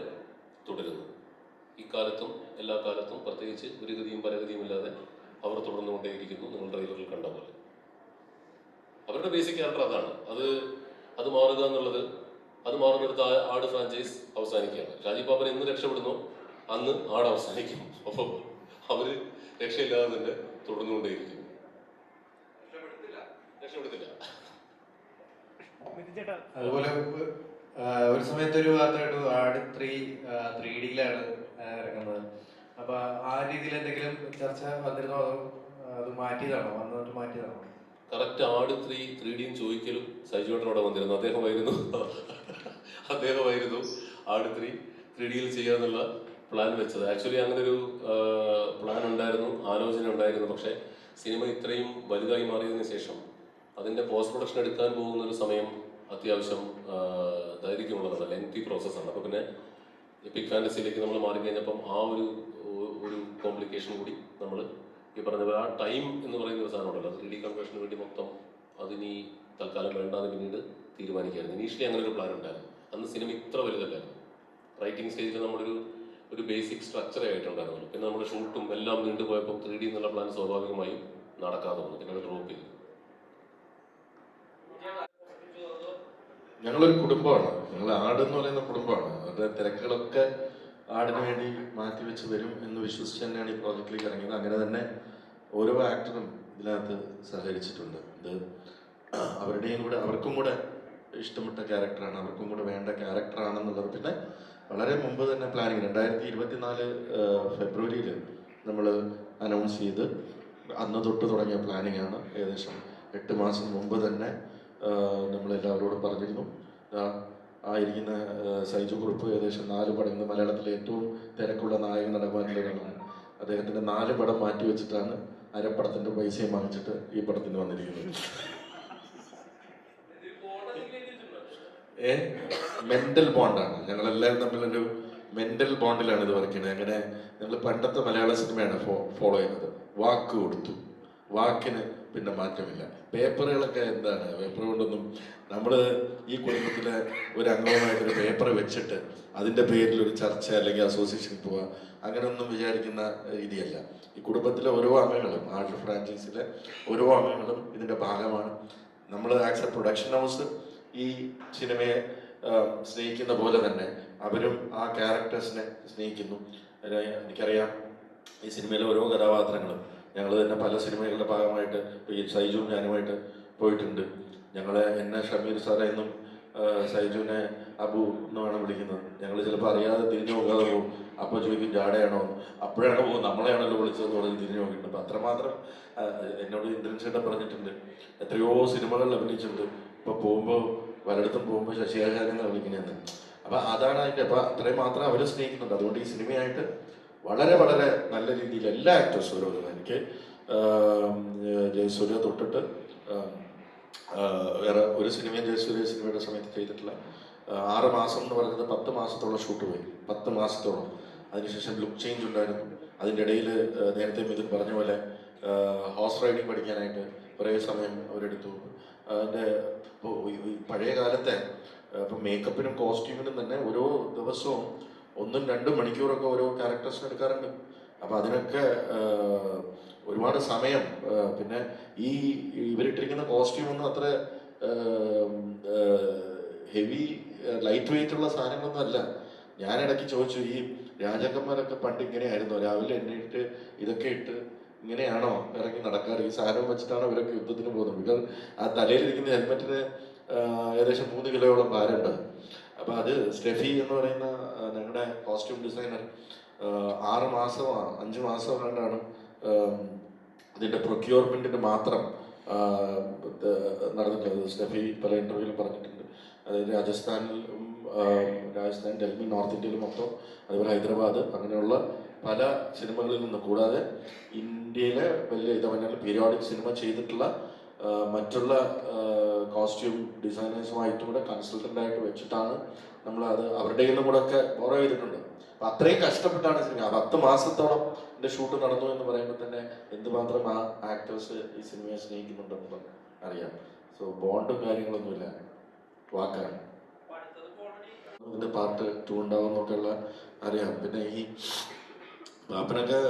തുടരുന്നു. ഇക്കാലത്തും എല്ലാ കാലത്തും പ്രത്യേകിച്ച് ഒരു ഗതിയും പരഗതിയുമില്ലാതെ അവർ തുടർന്നുകൊണ്ടേയിരിക്കുന്നു. നിങ്ങൾ ട്രെയിലറിൽ കണ്ട പോലെ അവരുടെ ബേസിക് ക്യാരക്ടർ അതാണ്. അത് മാറുക എന്നുള്ളത്, അത് മാറുന്നിടത്ത് ആട് ഫ്രാഞ്ചൈസ് അവസാനിക്കുകയാണ്. ഷാജി പാപ്പൻ എന്ന് രക്ഷപ്പെടുന്നു അന്ന് ആട് അവസാനിക്കും. അപ്പോൾ അവർ രക്ഷയില്ലാതെ തന്നെ തുടർന്നുകൊണ്ടേയിരിക്കും. രക്ഷപ്പെടുത്തില്ല. അതുപോലെ ഒരു സമയത്ത് ഒരു വാർത്ത കേട്ടു ആട് 3D-യിലാണ് ഇറങ്ങുന്നത്. അപ്പൊ ആ രീതിയിൽ എന്തെങ്കിലും ചർച്ച വന്നിരുന്നോ അതോ അത് മാറ്റിയതാണോ? കറക്റ്റ് ആട് 3D ചോദിക്കലും സൈജുവേട്ടനോടെ വന്നിരുന്നു. അദ്ദേഹമായിരുന്നു ആട് 3D-യിൽ ചെയ്യാന്നുള്ള പ്ലാൻ വെച്ചത്. ആക്ച്വലി അങ്ങനെ ഒരു പ്ലാൻ ഉണ്ടായിരുന്നു, ആലോചന ഉണ്ടായിരുന്നു. പക്ഷേ സിനിമ ഇത്രയും വലുതായി മാറിയതിനു ശേഷം അതിൻ്റെ പോസ്റ്റ് പ്രൊഡക്ഷൻ എടുക്കാൻ പോകുന്ന ഒരു സമയം അത്യാവശ്യം ദൈർഘ്യമുള്ളതാണ്, ലെങ്തി പ്രോസസ്സാണ്. അപ്പോൾ പിന്നെ എപ്പിക് ഫാൻറ്റസിയിലേക്ക് നമ്മൾ മാറിക്കഴിഞ്ഞപ്പം ആ ഒരു കോംപ്ലിക്കേഷൻ കൂടി നമ്മൾ ഈ പറഞ്ഞ പോലെ ആ ടൈം എന്ന് പറയുന്ന ഒരു സാധനം ഉണ്ടല്ലോ, 3D കൺവേർഷന് വേണ്ടി മൊത്തം അതിനി തൽക്കാലം വേണ്ടാന്ന് പിന്നീട് തീരുമാനിക്കുകയായിരുന്നു. ഇനീഷ്യലി അങ്ങനെ ഒരു പ്ലാൻ ഉണ്ടായിരുന്നു. അന്ന് സിനിമ ഇത്ര വലുതല്ലായിരുന്നു. റൈറ്റിംഗ് സ്റ്റേജിൽ നമ്മളൊരു ബേസിക് സ്ട്രക്ചറേ ആയിട്ടുണ്ടായിരുന്നുള്ളൂ. പിന്നെ നമ്മുടെ ഷൂട്ടും എല്ലാം നീണ്ടുപോയപ്പോൾ 3D എന്നുള്ള പ്ലാൻ സ്വാഭാവികമായും നടക്കാതെ വന്നു. പിന്നെ അത് ഡ്രോപ്പ് ചെയ്തു. ഞങ്ങളൊരു കുടുംബമാണ്. ഞങ്ങൾ ആട് എന്ന് പറയുന്ന കുടുംബമാണ്. അവരുടെ തിരക്കുകളൊക്കെ ആടിന് വേണ്ടി മാറ്റിവെച്ച് വരും എന്ന് വിശ്വസിച്ച് തന്നെയാണ് ഈ പ്രോജക്റ്റിലേക്ക് ഇറങ്ങിയത്. അങ്ങനെ തന്നെ ഓരോ ആക്ടറും ഇതിനകത്ത് സഹകരിച്ചിട്ടുണ്ട്. ഇത് അവർക്കും കൂടെ ഇഷ്ടപ്പെട്ട ക്യാരക്ടറാണ്, അവർക്കും കൂടെ വേണ്ട ക്യാരക്ടറാണെന്നുള്ളത്. പിന്നെ വളരെ മുമ്പ് തന്നെ പ്ലാനിങ് 2024 ഫെബ്രുവരിയിൽ നമ്മൾ അനൗൺസ് ചെയ്ത് അന്ന് തൊട്ട് തുടങ്ങിയ പ്ലാനിങ് ആണ്. ഏകദേശം 8 മാസം മുമ്പ് തന്നെ നമ്മളെല്ലാവരോടും പറഞ്ഞിരുന്നു. ആ ഇരിക്കുന്ന സൈജു കുറുപ്പ് ഏകദേശം 4 പടം, ഇന്ന് മലയാളത്തിലെ ഏറ്റവും തിരക്കുള്ള നായക നടന്മാരിലൊരാളാണ്. അദ്ദേഹത്തിൻ്റെ 4 പടം മാറ്റി വെച്ചിട്ടാണ് അരപ്പടത്തിൻ്റെ പൈസയും വാങ്ങിച്ചിട്ട് ഈ പടത്തിന് വന്നിരിക്കുന്നത്. മെന്റൽ ബോണ്ടാണ്, ഞങ്ങളെല്ലാവരും തമ്മിലൊരു മെന്റൽ ബോണ്ടിലാണ് ഇത് വർക്ക് ചെയ്യുന്നത്. അങ്ങനെ ഞങ്ങൾ പണ്ടത്തെ മലയാള സിനിമയാണ് ഫോളോ ചെയ്യുന്നത്. വാക്ക് കൊടുത്തു, വാക്കിന് പിന്നെ മാറ്റമില്ല. പേപ്പറുകളൊക്കെ എന്താണ്, പേപ്പർ കൊണ്ടൊന്നും നമ്മൾ ഈ കുടുംബത്തിലെ ഒരു അംഗവുമായിട്ടൊരു പേപ്പർ വെച്ചിട്ട് അതിൻ്റെ പേരിൽ ഒരു ചർച്ച അല്ലെങ്കിൽ അസോസിയേഷൻ പോവുക അങ്ങനെയൊന്നും വിചാരിക്കുന്ന രീതിയല്ല. ഈ കുടുംബത്തിലെ ഓരോ അംഗങ്ങളും, ആർട്ട് ഫ്രാഞ്ചൈസിലെ ഓരോ അംഗങ്ങളും ഇതിൻ്റെ ഭാഗമാണ്. നമ്മൾ ആസ് എ പ്രൊഡക്ഷൻ ഹൗസ് ഈ സിനിമയെ സ്നേഹിക്കുന്ന പോലെ തന്നെ അവരും ആ ക്യാരക്ടേഴ്സിനെ സ്നേഹിക്കുന്നു. എനിക്കറിയാം ഈ സിനിമയിലെ ഓരോ കഥാപാത്രങ്ങളും ഞങ്ങൾ തന്നെ പല സിനിമകളുടെ ഭാഗമായിട്ട് ഇപ്പോൾ ഈ സൈജുവും ഞാനുമായിട്ട് പോയിട്ടുണ്ട്. എന്നെ ഷമീർ സാറെ എന്നും സൈജുവിനെ അബു എന്നാണ് വിളിക്കുന്നത്. ഞങ്ങൾ ചിലപ്പോൾ അറിയാതെ തിരിഞ്ഞു നോക്കാതെ പോകും. അപ്പോൾ ചോദിക്കും ജാടയാണോ, അപ്പോഴാണ് പോകും നമ്മളെയാണല്ലോ വിളിച്ചതെന്ന് പറഞ്ഞ് തിരിഞ്ഞു നോക്കിയിട്ടുണ്ട്. അപ്പം അത്രമാത്രം എന്നോട് ഇന്ദ്രൻ ചേട്ടൻ പറഞ്ഞിട്ടുണ്ട്, എത്രയോ സിനിമകളിൽ അഭിനയിച്ചിട്ടുണ്ട്, ഇപ്പോൾ പോകുമ്പോൾ പലയിടത്തും പോകുമ്പോൾ ശശികാചാര്യനെ വിളിക്കണമെന്ന്. അപ്പം അതാണ് അതിൻ്റെ, അപ്പം അത്രയും മാത്രം അവർ സ്നേഹിക്കുന്നുണ്ട്. അതുകൊണ്ട് ഈ സിനിമയായിട്ട് വളരെ വളരെ നല്ല രീതിയിൽ എല്ലാ ആക്ടേഴ്സും ഓരോ എനിക്ക് ജയസൂര്യ തൊട്ടിട്ട് വേറെ ഒരു സിനിമയും ജയസൂര്യ സിനിമയുടെ സമയത്ത് ചെയ്തിട്ടില്ല. 6 മാസം എന്ന് പറയുന്നത് 10 മാസത്തോളം ഷൂട്ട് പോയി, 10 മാസത്തോളം. അതിനുശേഷം ലുക്ക് ചേഞ്ച് ഉണ്ടായിരുന്നു. അതിൻ്റെ ഇടയിൽ നേരത്തെ മിഥുൻ പറഞ്ഞ പോലെ ഹോഴ്സ് റൈഡിങ് പഠിക്കാനായിട്ട് കുറേ സമയം അവരെടുത്തു. അതിൻ്റെ പഴയ കാലത്തെ ഇപ്പം മേക്കപ്പിനും കോസ്റ്റ്യൂമിനും തന്നെ ഓരോ ദിവസവും 1-2 മണിക്കൂറൊക്കെ ഓരോ ക്യാരക്ടേഴ്സിന് എടുക്കാറുണ്ട്. അപ്പം അതിനൊക്കെ ഒരുപാട് സമയം, പിന്നെ ഇവരിട്ടിരിക്കുന്ന കോസ്റ്റ്യൂമൊന്നും അത്ര ഹെവി ലൈറ്റ് വെയിറ്റ് ഉള്ള സാധനങ്ങളൊന്നും അല്ല. ഞാനിടയ്ക്ക് ചോദിച്ചു, ഈ രാജാക്കന്മാരൊക്കെ പണ്ട് ഇങ്ങനെയായിരുന്നോ, രാവിലെ എണ്ണീട്ട് ഇതൊക്കെ ഇട്ട് ഇങ്ങനെയാണോ ഇറങ്ങി നടക്കാറ്, ഈ സാധനം വെച്ചിട്ടാണോ ഇവരൊക്കെ യുദ്ധത്തിന് പോകുന്നത്? ബിക്കോസ് ആ തലയിലിരിക്കുന്ന ഹെൽമെറ്റിന് ഏകദേശം 3 കിലോയോളം ഭാരമുണ്ട്. അപ്പോൾ അത് സ്റ്റെഫി എന്ന് പറയുന്ന ഞങ്ങളുടെ കോസ്റ്റ്യൂം ഡിസൈനർ 6 മാസമോ 5 മാസമോ കണ്ടാണ് ഇതിൻ്റെ പ്രൊക്യൂർമെൻറ്റിന് മാത്രം നടന്നിട്ടുള്ളത്. സ്റ്റെഫി പല ഇൻ്റർവ്യൂവിലും പറഞ്ഞിട്ടുണ്ട്. അതായത് രാജസ്ഥാൻ, ഡൽഹി, നോർത്ത് ഇന്ത്യയിൽ മൊത്തം, അതുപോലെ ഹൈദരാബാദ്, അങ്ങനെയുള്ള പല സിനിമകളിൽ നിന്ന് കൂടാതെ ഇന്ത്യയിലെ വലിയ ഇതവനാൽ പീരിയോഡിക് സിനിമ ചെയ്തിട്ടുള്ള മറ്റുള്ള കോസ്റ്റ്യൂം ഡിസൈനേഴ്സുമായിട്ടും കൂടെ കൺസൾട്ടൻ്റായിട്ട് വെച്ചിട്ടാണ് നമ്മൾ അത് അവരുടെ നിന്നും കൂടെ ഒക്കെ ബോറോ ചെയ്തിട്ടുണ്ട്. അപ്പം അത്രയും കഷ്ടപ്പെട്ടാണ് സിനിമ. 10 മാസത്തോളം എൻ്റെ ഷൂട്ട് നടന്നു എന്ന് പറയുമ്പോൾ തന്നെ എന്തുമാത്രം ആ ആക്ടേഴ്സ് ഈ സിനിമയെ സ്നേഹിക്കുന്നുണ്ടെന്ന് അറിയാം. സോ ബോണ്ടും കാര്യങ്ങളൊന്നുമില്ല, വാക്കാണ്. ഇതിൻ്റെ പാർട്ട് 2 ഉണ്ടാവും എന്നൊക്കെയുള്ള അറിയാം. പിന്നെ ഈ പാപ്പനൊക്കെ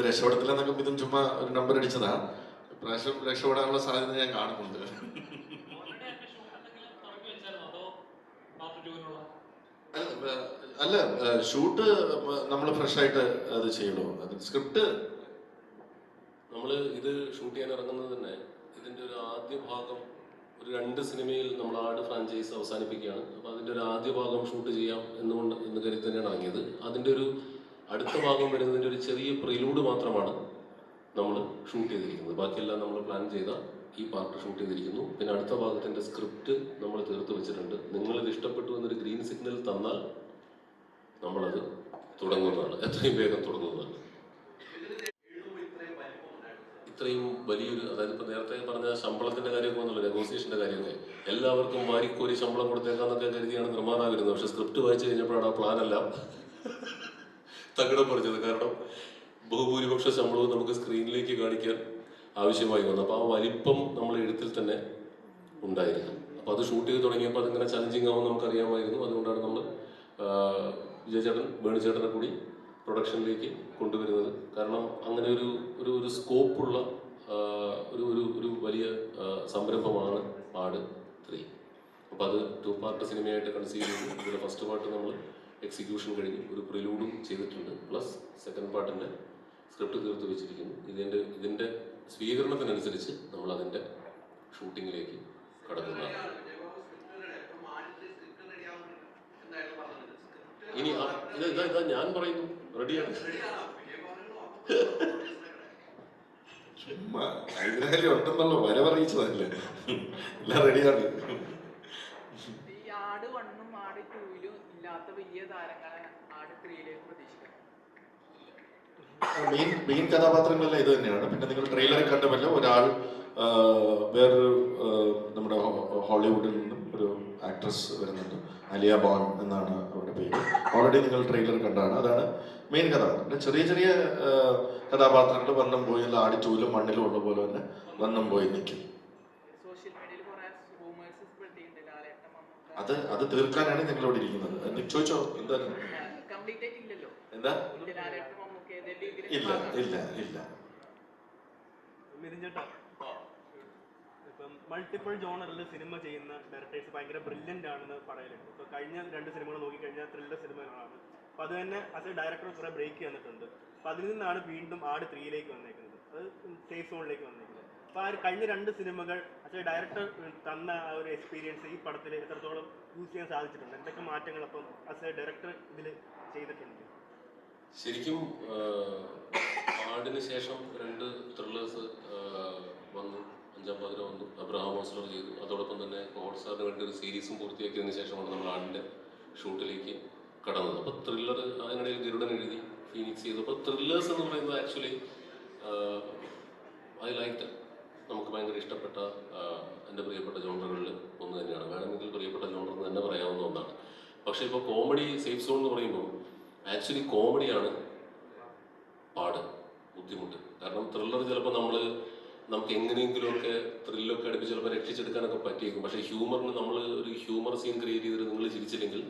രക്ഷപ്പെടത്തില്ലെന്നൊക്കെ ഇതും ചുമ്മാ ഒരു നമ്പർ അടിച്ചതാ. ഇപ്രാവശ്യം രക്ഷപ്പെടാനുള്ള സാധ്യത ഞാൻ കാണുന്നുണ്ട്. അല്ല, ഷൂട്ട് നമ്മൾ ഫ്രഷ് ആയിട്ട് അത് ചെയ്യണോ? അത് സ്ക്രിപ്റ്റ് നമ്മൾ ഇത് ഷൂട്ട് ചെയ്യാൻ ഇറങ്ങുന്നത് തന്നെ ഇതിൻ്റെ ഒരു ആദ്യ ഭാഗം, ഒരു 2 സിനിമയിൽ നമ്മൾ ആട് ഫ്രാഞ്ചൈസ് അവസാനിപ്പിക്കുകയാണ്. അപ്പോൾ അതിൻ്റെ ഒരു ആദ്യ ഭാഗം ഷൂട്ട് ചെയ്യാം എന്ന് കരുതി തന്നെയാണ് ഇറങ്ങിയത്. അതിൻ്റെ ഒരു അടുത്ത ഭാഗം വരുന്നതിൻ്റെ ഒരു ചെറിയ പ്രിലൂഡ് മാത്രമാണ് നമ്മൾ ഷൂട്ട് ചെയ്തിരിക്കുന്നത്. ബാക്കിയെല്ലാം നമ്മൾ പ്ലാൻ ചെയ്ത ഈ പാർട്ട് ഷൂട്ട് ചെയ്തിരിക്കുന്നു. പിന്നെ അടുത്ത ഭാഗത്തിൻ്റെ സ്ക്രിപ്റ്റ് നമ്മൾ തീർത്ത് വെച്ചിട്ടുണ്ട്. നിങ്ങളിത് ഇഷ്ടപ്പെട്ടു എന്നൊരു ഗ്രീൻ സിഗ്നൽ തന്നാൽ നമ്മളത് തുടങ്ങുന്നതാണ്, എത്രയും വേഗം തുടങ്ങുന്നതാണ്. ഇത്രയും വലിയൊരു, അതായത് ഇപ്പോൾ നേരത്തെ പറഞ്ഞ ശമ്പളത്തിൻ്റെ കാര്യമൊക്കെ വന്നുള്ളൂ, നെഗോസിയേഷൻ്റെ കാര്യമൊക്കെ എല്ലാവർക്കും വാരിക്കോരി ശമ്പളം കൊടുത്തേക്കാന്നൊക്കെ കരുതിയാണ് നിർമ്മാതാവ് വരുന്നത്. പക്ഷേ സ്ക്രിപ്റ്റ് വായിച്ചു കഴിഞ്ഞപ്പോഴാണ് ആ പ്ലാനെല്ലാം തകിടം പറിച്ചത്. കാരണം ബഹുഭൂരിപക്ഷ ശമ്പളവും നമുക്ക് സ്ക്രീനിലേക്ക് കാണിക്കാൻ ആവശ്യമായി വന്നു. അപ്പോൾ ആ വലിപ്പം നമ്മൾ എഴുത്തിൽ തന്നെ ഉണ്ടായിരുന്നു. അപ്പോൾ അത് ഷൂട്ട് ചെയ്ത് തുടങ്ങിയപ്പോൾ അതിങ്ങനെ ചലഞ്ചിങ് ആവും നമുക്കറിയാമായിരുന്നു. അതുകൊണ്ടാണ് നമ്മൾ വിജയചേട്ടൻ, വേണുചേട്ടനെ കൂടി പ്രൊഡക്ഷനിലേക്ക് കൊണ്ടുവരുന്നത്. കാരണം അങ്ങനെ ഒരു സ്കോപ്പുള്ള ഒരു വലിയ സംരംഭമാണ് ആട് 3. അപ്പോൾ അത് 2 പാർട്ട് സിനിമയായിട്ട് കൺസീവ് ചെയ്തു. ഇതിൻ്റെ ഫസ്റ്റ് പാർട്ട് നമ്മൾ എക്സിക്യൂഷൻ കഴിഞ്ഞ് ഒരു പ്രിലൂഡും ചെയ്തിട്ടുണ്ട്. പ്ലസ് സെക്കൻഡ് പാർട്ടിൻ്റെ സ്ക്രിപ്റ്റ് തീർത്ത് വെച്ചിരിക്കുന്നു. ഇതിൻ്റെ സ്വീകരണത്തിനനുസരിച്ച് നമ്മൾ അതിൻ്റെ ഷൂട്ടിങ്ങിലേക്ക് കടക്കുന്നതാണ്. ഇനി ഇതാ ഞാൻ പറയുന്നു, റെഡിയാണ്. ചുമ്മാ ഹൈദരാലി ഉണ്ടെന്നുള്ള വരവറിയിച്ചതല്ലേ, എല്ലാം റെഡിയാണ്. ഈ ആട് 1-ഉം ആട് 2-ലും ഇല്ലാത്ത വലിയ താരങ്ങളെ ആട് 3-ലേക്ക് പ്രതീക്ഷിക്കണം. മെയിൻ കഥാപാത്രങ്ങളെല്ലാം ഇത് തന്നെയാണ്. പിന്നെ നിങ്ങൾ ട്രെയിലറിൽ കണ്ടമല്ലോ, ഒരാൾ വേറൊരു നമ്മുടെ ഹോളിവുഡിൽ നിന്നും ഒരു ആക്ട്രസ് വരുന്നുണ്ട്, അലിയ ബോൺ എന്നാണ് അവരുടെ പേര്. ഓൾറെഡി നിങ്ങൾ ട്രെയിലർ കണ്ടാണ്. അതാണ് മെയിൻ കഥാപാത്രം. പിന്നെ ചെറിയ ചെറിയ കഥാപാത്രങ്ങൾ വന്നും പോയി ആടി 2-ലും 1-ലും ഉള്ള പോലെ തന്നെ വന്നും പോയി നിൽക്കും. സോഷ്യൽ മീഡിയയിൽ കുറെ റൂമേഴ്സ് സ്പ്രെഡ് ചെയ്യുന്നുണ്ട് ലാലേട്ടൻ മമ്മൂക്ക. അത് തീർക്കാനാണ് ഞങ്ങൾ ഇവിടെ ഇരിക്കുന്നത്. ചോദിച്ചോ എന്താ കംപ്ലീറ്റ് ആയിട്ടില്ലല്ലോ. എന്താ? ലാലേട്ടൻ മമ്മൂക്ക ഇല്ല ഇല്ല ഇല്ല. ഇപ്പം മൾട്ടിപ്പിൾ ജോണറിൽ സിനിമ ചെയ്യുന്ന ഡയറക്ടേഴ്സ് ഭയങ്കര ബ്രില്യൻ്റ് ആണെന്ന് പറയലുണ്ട്. ഇപ്പോൾ കഴിഞ്ഞ 2 സിനിമകൾ നോക്കിക്കഴിഞ്ഞാൽ ത്രില്ലർ സിനിമകളാണ്. അപ്പോൾ അത് തന്നെ ആസ് എ ഡയറക്ടർ കുറേ ബ്രേക്ക് വന്നിട്ടുണ്ട്. അപ്പോൾ അതിൽ നിന്നാണ് വീണ്ടും ആട് 3-ലേക്ക് വന്നേക്കുന്നത്, അത് സേഫ് സോണിലേക്ക് വന്നേക്കുന്നത്. അപ്പോൾ ആ കഴിഞ്ഞ 2 സിനിമകൾ ആസ് എ ഡയറക്ടർ തന്ന ആ ഒരു എക്സ്പീരിയൻസ് ഈ പടത്തിൽ എത്രത്തോളം യൂസ് ചെയ്യാൻ സാധിച്ചിട്ടുണ്ട്? എന്തൊക്കെ മാറ്റങ്ങൾ അപ്പം ആസ് എ ഡയറക്ടർ ഇതിൽ ചെയ്തിട്ടുണ്ട്? ശരിക്കും ആടിന് ശേഷം 2 ത്രില്ലേഴ്സ് വന്നു. 5-ാം പാതിര വന്നു, അബ്രഹാം ഓസ്ലർ ചെയ്തു. അതോടൊപ്പം തന്നെ ഹോട്ട്സ്റ്റാറിന് വേണ്ടി ഒരു സീരീസും പൂർത്തിയാക്കിയതിന് ശേഷമാണ് നമ്മൾ ആടിൻ്റെ ഷൂട്ടിലേക്ക് കടന്നത്. അപ്പോൾ ത്രില്ലർ അതിനിടയിൽ ഗരുഡൻ എഴുതി, ഫീനിക്സ് ചെയ്തു. അപ്പോൾ ത്രില്ലേഴ്സ് എന്ന് പറയുന്നത് ആക്ച്വലി ഐ ലൈക്ക്, നമുക്ക് ഭയങ്കര ഇഷ്ടപ്പെട്ട എൻ്റെ പ്രിയപ്പെട്ട ജോണറുകളിൽ ഒന്ന് തന്നെയാണ്. വേണമെങ്കിൽ പ്രിയപ്പെട്ട ജോണർ എന്ന് തന്നെ പറയാവുന്ന ഒന്നാണ്. പക്ഷേ ഇപ്പോൾ കോമഡി സേഫ് സോൺ എന്ന് പറയുമ്പോൾ ആക്ച്വലി കോമഡിയാണ് പാട്, ബുദ്ധിമുട്ട്. കാരണം ത്രില്ലർ ചിലപ്പോൾ നമുക്ക് എങ്ങനെയെങ്കിലുമൊക്കെ ത്രില്ലൊക്കെ അടുപ്പിച്ച് ചിലപ്പോൾ രക്ഷിച്ചെടുക്കാനൊക്കെ പറ്റിയേക്കും. പക്ഷേ ഹ്യൂമറിന് നമ്മൾ ഒരു ഹ്യൂമർ സീൻ ക്രിയേറ്റ് ചെയ്തിട്ട് നിങ്ങൾ ചിരിച്ചില്ലെങ്കിൽ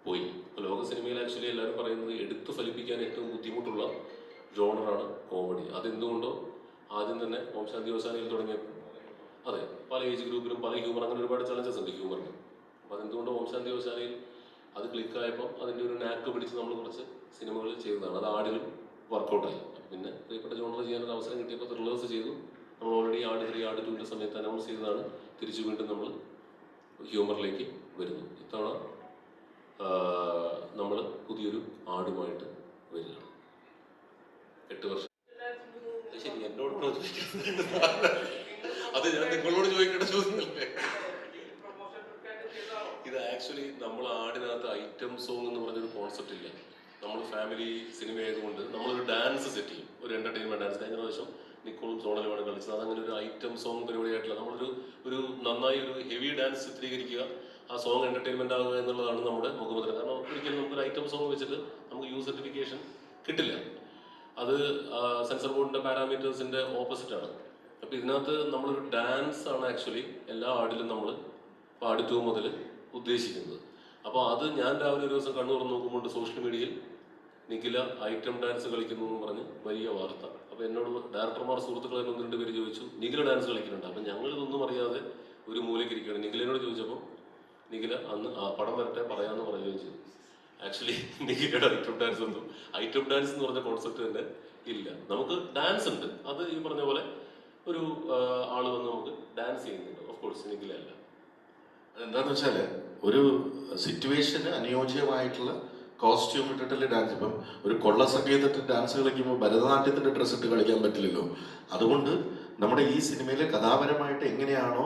പോയി. ഇപ്പോൾ ലോക സിനിമയിൽ ആക്ച്വലി എല്ലാവരും പറയുന്നത് എടുത്തു ഫലിപ്പിക്കാൻ ഏറ്റവും ബുദ്ധിമുട്ടുള്ള ജോണറാണ് കോമഡി. അതെന്തുകൊണ്ടോ ആദ്യം തന്നെ ഓം ശാന്തി ഓശാനയിൽ തുടങ്ങിയപ്പോൾ അതെ പല ഏജ് ഗ്രൂപ്പിലും പല ഹ്യൂമർ, അങ്ങനെ ഒരുപാട് ചലഞ്ചസ് ഉണ്ട് ഹ്യൂമറിന്. അപ്പോൾ അതെന്തുകൊണ്ടോ ഓം ശാന്തി ഓശാനയിൽ അത് ക്ലിക്കായപ്പോൾ അതിൻ്റെ ഒരു നാക്ക് പിടിച്ച് നമ്മൾ കുറച്ച് സിനിമകൾ ചെയ്തതാണ്. അത് ആടിലും വർക്കൗട്ടായി. പിന്നെ പ്രിയപ്പെട്ട ജോണർ ചെയ്യാനൊരു അവസരം കിട്ടിയപ്പോൾ ത്രില്ലേഴ്സ് ചെയ്തു. നമ്മൾ ഓൾറെഡി ആട് 3, ആട് 2-ൻ്റെ സമയത്ത് അനൗൺസ് ചെയ്തതാണ്. തിരിച്ചു വീണ്ടും നമ്മൾ ഹ്യൂമറിലേക്ക് വരുന്നു. ഇത്തവണ നമ്മൾ പുതിയൊരു ആടുമായിട്ട് വരികയാണ്. 8 വർഷം. ശരി, എന്നോട് അത് ഞാൻ നിങ്ങളോട് ചോദിക്കേണ്ട ചോദ്യമല്ലേ. ഇത് ആക്ച്വലി നമ്മൾ ആടിനകത്ത് ഐറ്റം സോങ് എന്ന് പറഞ്ഞൊരു കോൺസെപ്റ്റ് ഇല്ല. നമ്മൾ ഫാമിലി സിനിമ ആയതുകൊണ്ട് നമ്മളൊരു ഡാൻസ് സെറ്റ് ചെയ്യും, ഒരു എന്റർടൈൻമെന്റ് ഡാൻസ്. കഴിഞ്ഞ പ്രാവശ്യം നിക്കോളും സോണലുമാണ് കളിച്ചത്. അതങ്ങനെ ഒരു ഐറ്റം സോങ് പരിപാടിയായിട്ടില്ല. നമ്മളൊരു നന്നായി ഒരു ഹെവി ഡാൻസ് ചിത്രീകരിക്കുക, ആ സോങ് എന്റർടൈൻമെന്റ് ആകുക എന്നുള്ളതാണ് നമ്മുടെ മുഖമുദ്ര. കാരണം ഒരിക്കലും നമുക്കൊരു ഐറ്റം സോങ് വെച്ചിട്ട് നമുക്ക് യു സർട്ടിഫിക്കേഷൻ കിട്ടില്ല. അത് സെൻസർ ബോർഡിന്റെ പാരാമീറ്റേഴ്സിന്റെ ഓപ്പോസിറ്റ് ആണ്. അപ്പോൾ ഇതിനകത്ത് നമ്മളൊരു ഡാൻസ് ആണ് ആക്ച്വലി എല്ലാ ആടിലും നമ്മൾ ആട് 2 മുതൽ ഉദ്ദേശിക്കുന്നത്. അപ്പോൾ അത് ഞാൻ രാവിലെ ഒരു ദിവസം കണ്ണു തുറന്ന് നോക്കുമ്പോൾ സോഷ്യൽ മീഡിയയിൽ നിഖില ഐറ്റം ഡാൻസ് കളിക്കുന്നു എന്ന് പറഞ്ഞ് വലിയ വാർത്ത. അപ്പോൾ എന്നോട് ഡയറക്ടർമാർ സുഹൃത്തുക്കൾ തന്നെ 1-2 പേര് ചോദിച്ചു, നിഖില ഡാൻസ് കളിക്കുന്നുണ്ട്. അപ്പം ഞങ്ങൾ ഇതൊന്നും അറിയാതെ ഒരു മൂലയ്ക്ക് ഇരിക്കുകയാണ്. നിഖിലനോട് ചോദിച്ചപ്പോൾ നിഖില അന്ന് ആ പടം വരട്ടെ പറയാമെന്ന് പറയുകയും ചെയ്തു. ആക്ച്വലി നിഖിലയുടെ ഐറ്റം ഡാൻസ് എന്ന് പറഞ്ഞ കോൺസെപ്റ്റ് തന്നെ ഇല്ല. നമുക്ക് ഡാൻസ് ഉണ്ട്, അത് ഈ പറഞ്ഞ പോലെ ഒരു ആള് വന്ന് നമുക്ക് ഡാൻസ് ചെയ്യുന്നുണ്ട്. ഓഫ് കോഴ്സ് നിഖില അല്ല. അതെന്താന്ന് വെച്ചാല് ഒരു സിറ്റുവേഷന് അനുയോജ്യമായിട്ടുള്ള കോസ്റ്റ്യൂം ഇട്ടിട്ടല്ലേ ഡാൻസ്. ഇപ്പം ഒരു കൊള്ള സംഗീതത്തിൽ ഡാൻസ് കളിക്കുമ്പോൾ ഭരതനാട്യത്തിന്റെ ഡ്രസ്സ് ഇട്ട് കളിക്കാൻ പറ്റില്ലല്ലോ. അതുകൊണ്ട് നമ്മുടെ ഈ സിനിമയിലെ കഥാപരമായിട്ട് എങ്ങനെയാണോ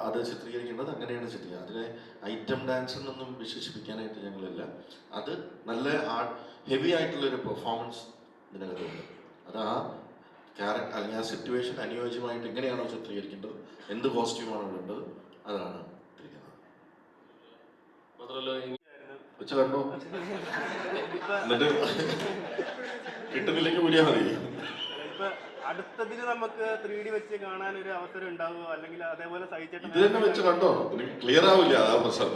അത് ചിത്രീകരിക്കേണ്ടത് അങ്ങനെയാണ് ചിത്രീകരിക്കുക. അതിനെ ഐറ്റം ഡാൻസ് എന്നൊന്നും വിശേഷിപ്പിക്കാനായിട്ട് ഞങ്ങളില്ല. അത് നല്ല ഹെവി ആയിട്ടുള്ളൊരു പെർഫോമൻസ് ഇതിനകത്തുണ്ട്. അത് ആ ക്യാരക്ടർ അല്ലെങ്കിൽ ആ സിറ്റുവേഷൻ അനുയോജ്യമായിട്ട് എങ്ങനെയാണോ ചിത്രീകരിക്കേണ്ടത്, എന്ത് കോസ്റ്റ്യൂമാണോ വേണ്ടത്, അതാണ് ഇട്ടിരിക്കുന്നത്. മാത്രമല്ല വെച്ച് കണ്ടോ, എന്നിട്ട് കിട്ടുന്നില്ലെങ്കിൽ കൂടിയാൽ മതി. ഇപ്പൊ അടുത്തതിൽ നമുക്ക് 3D വെച്ച് കാണാൻ ഒരു അവസരം ഉണ്ടാവുമോ? അല്ലെങ്കിൽ അതേപോലെ സഹിച്ചിട്ട് ഇത് തന്നെ വെച്ച് കണ്ടോ, എനിക്ക് ക്ലിയർ ആവില്ല. അതാ പ്രശ്നം.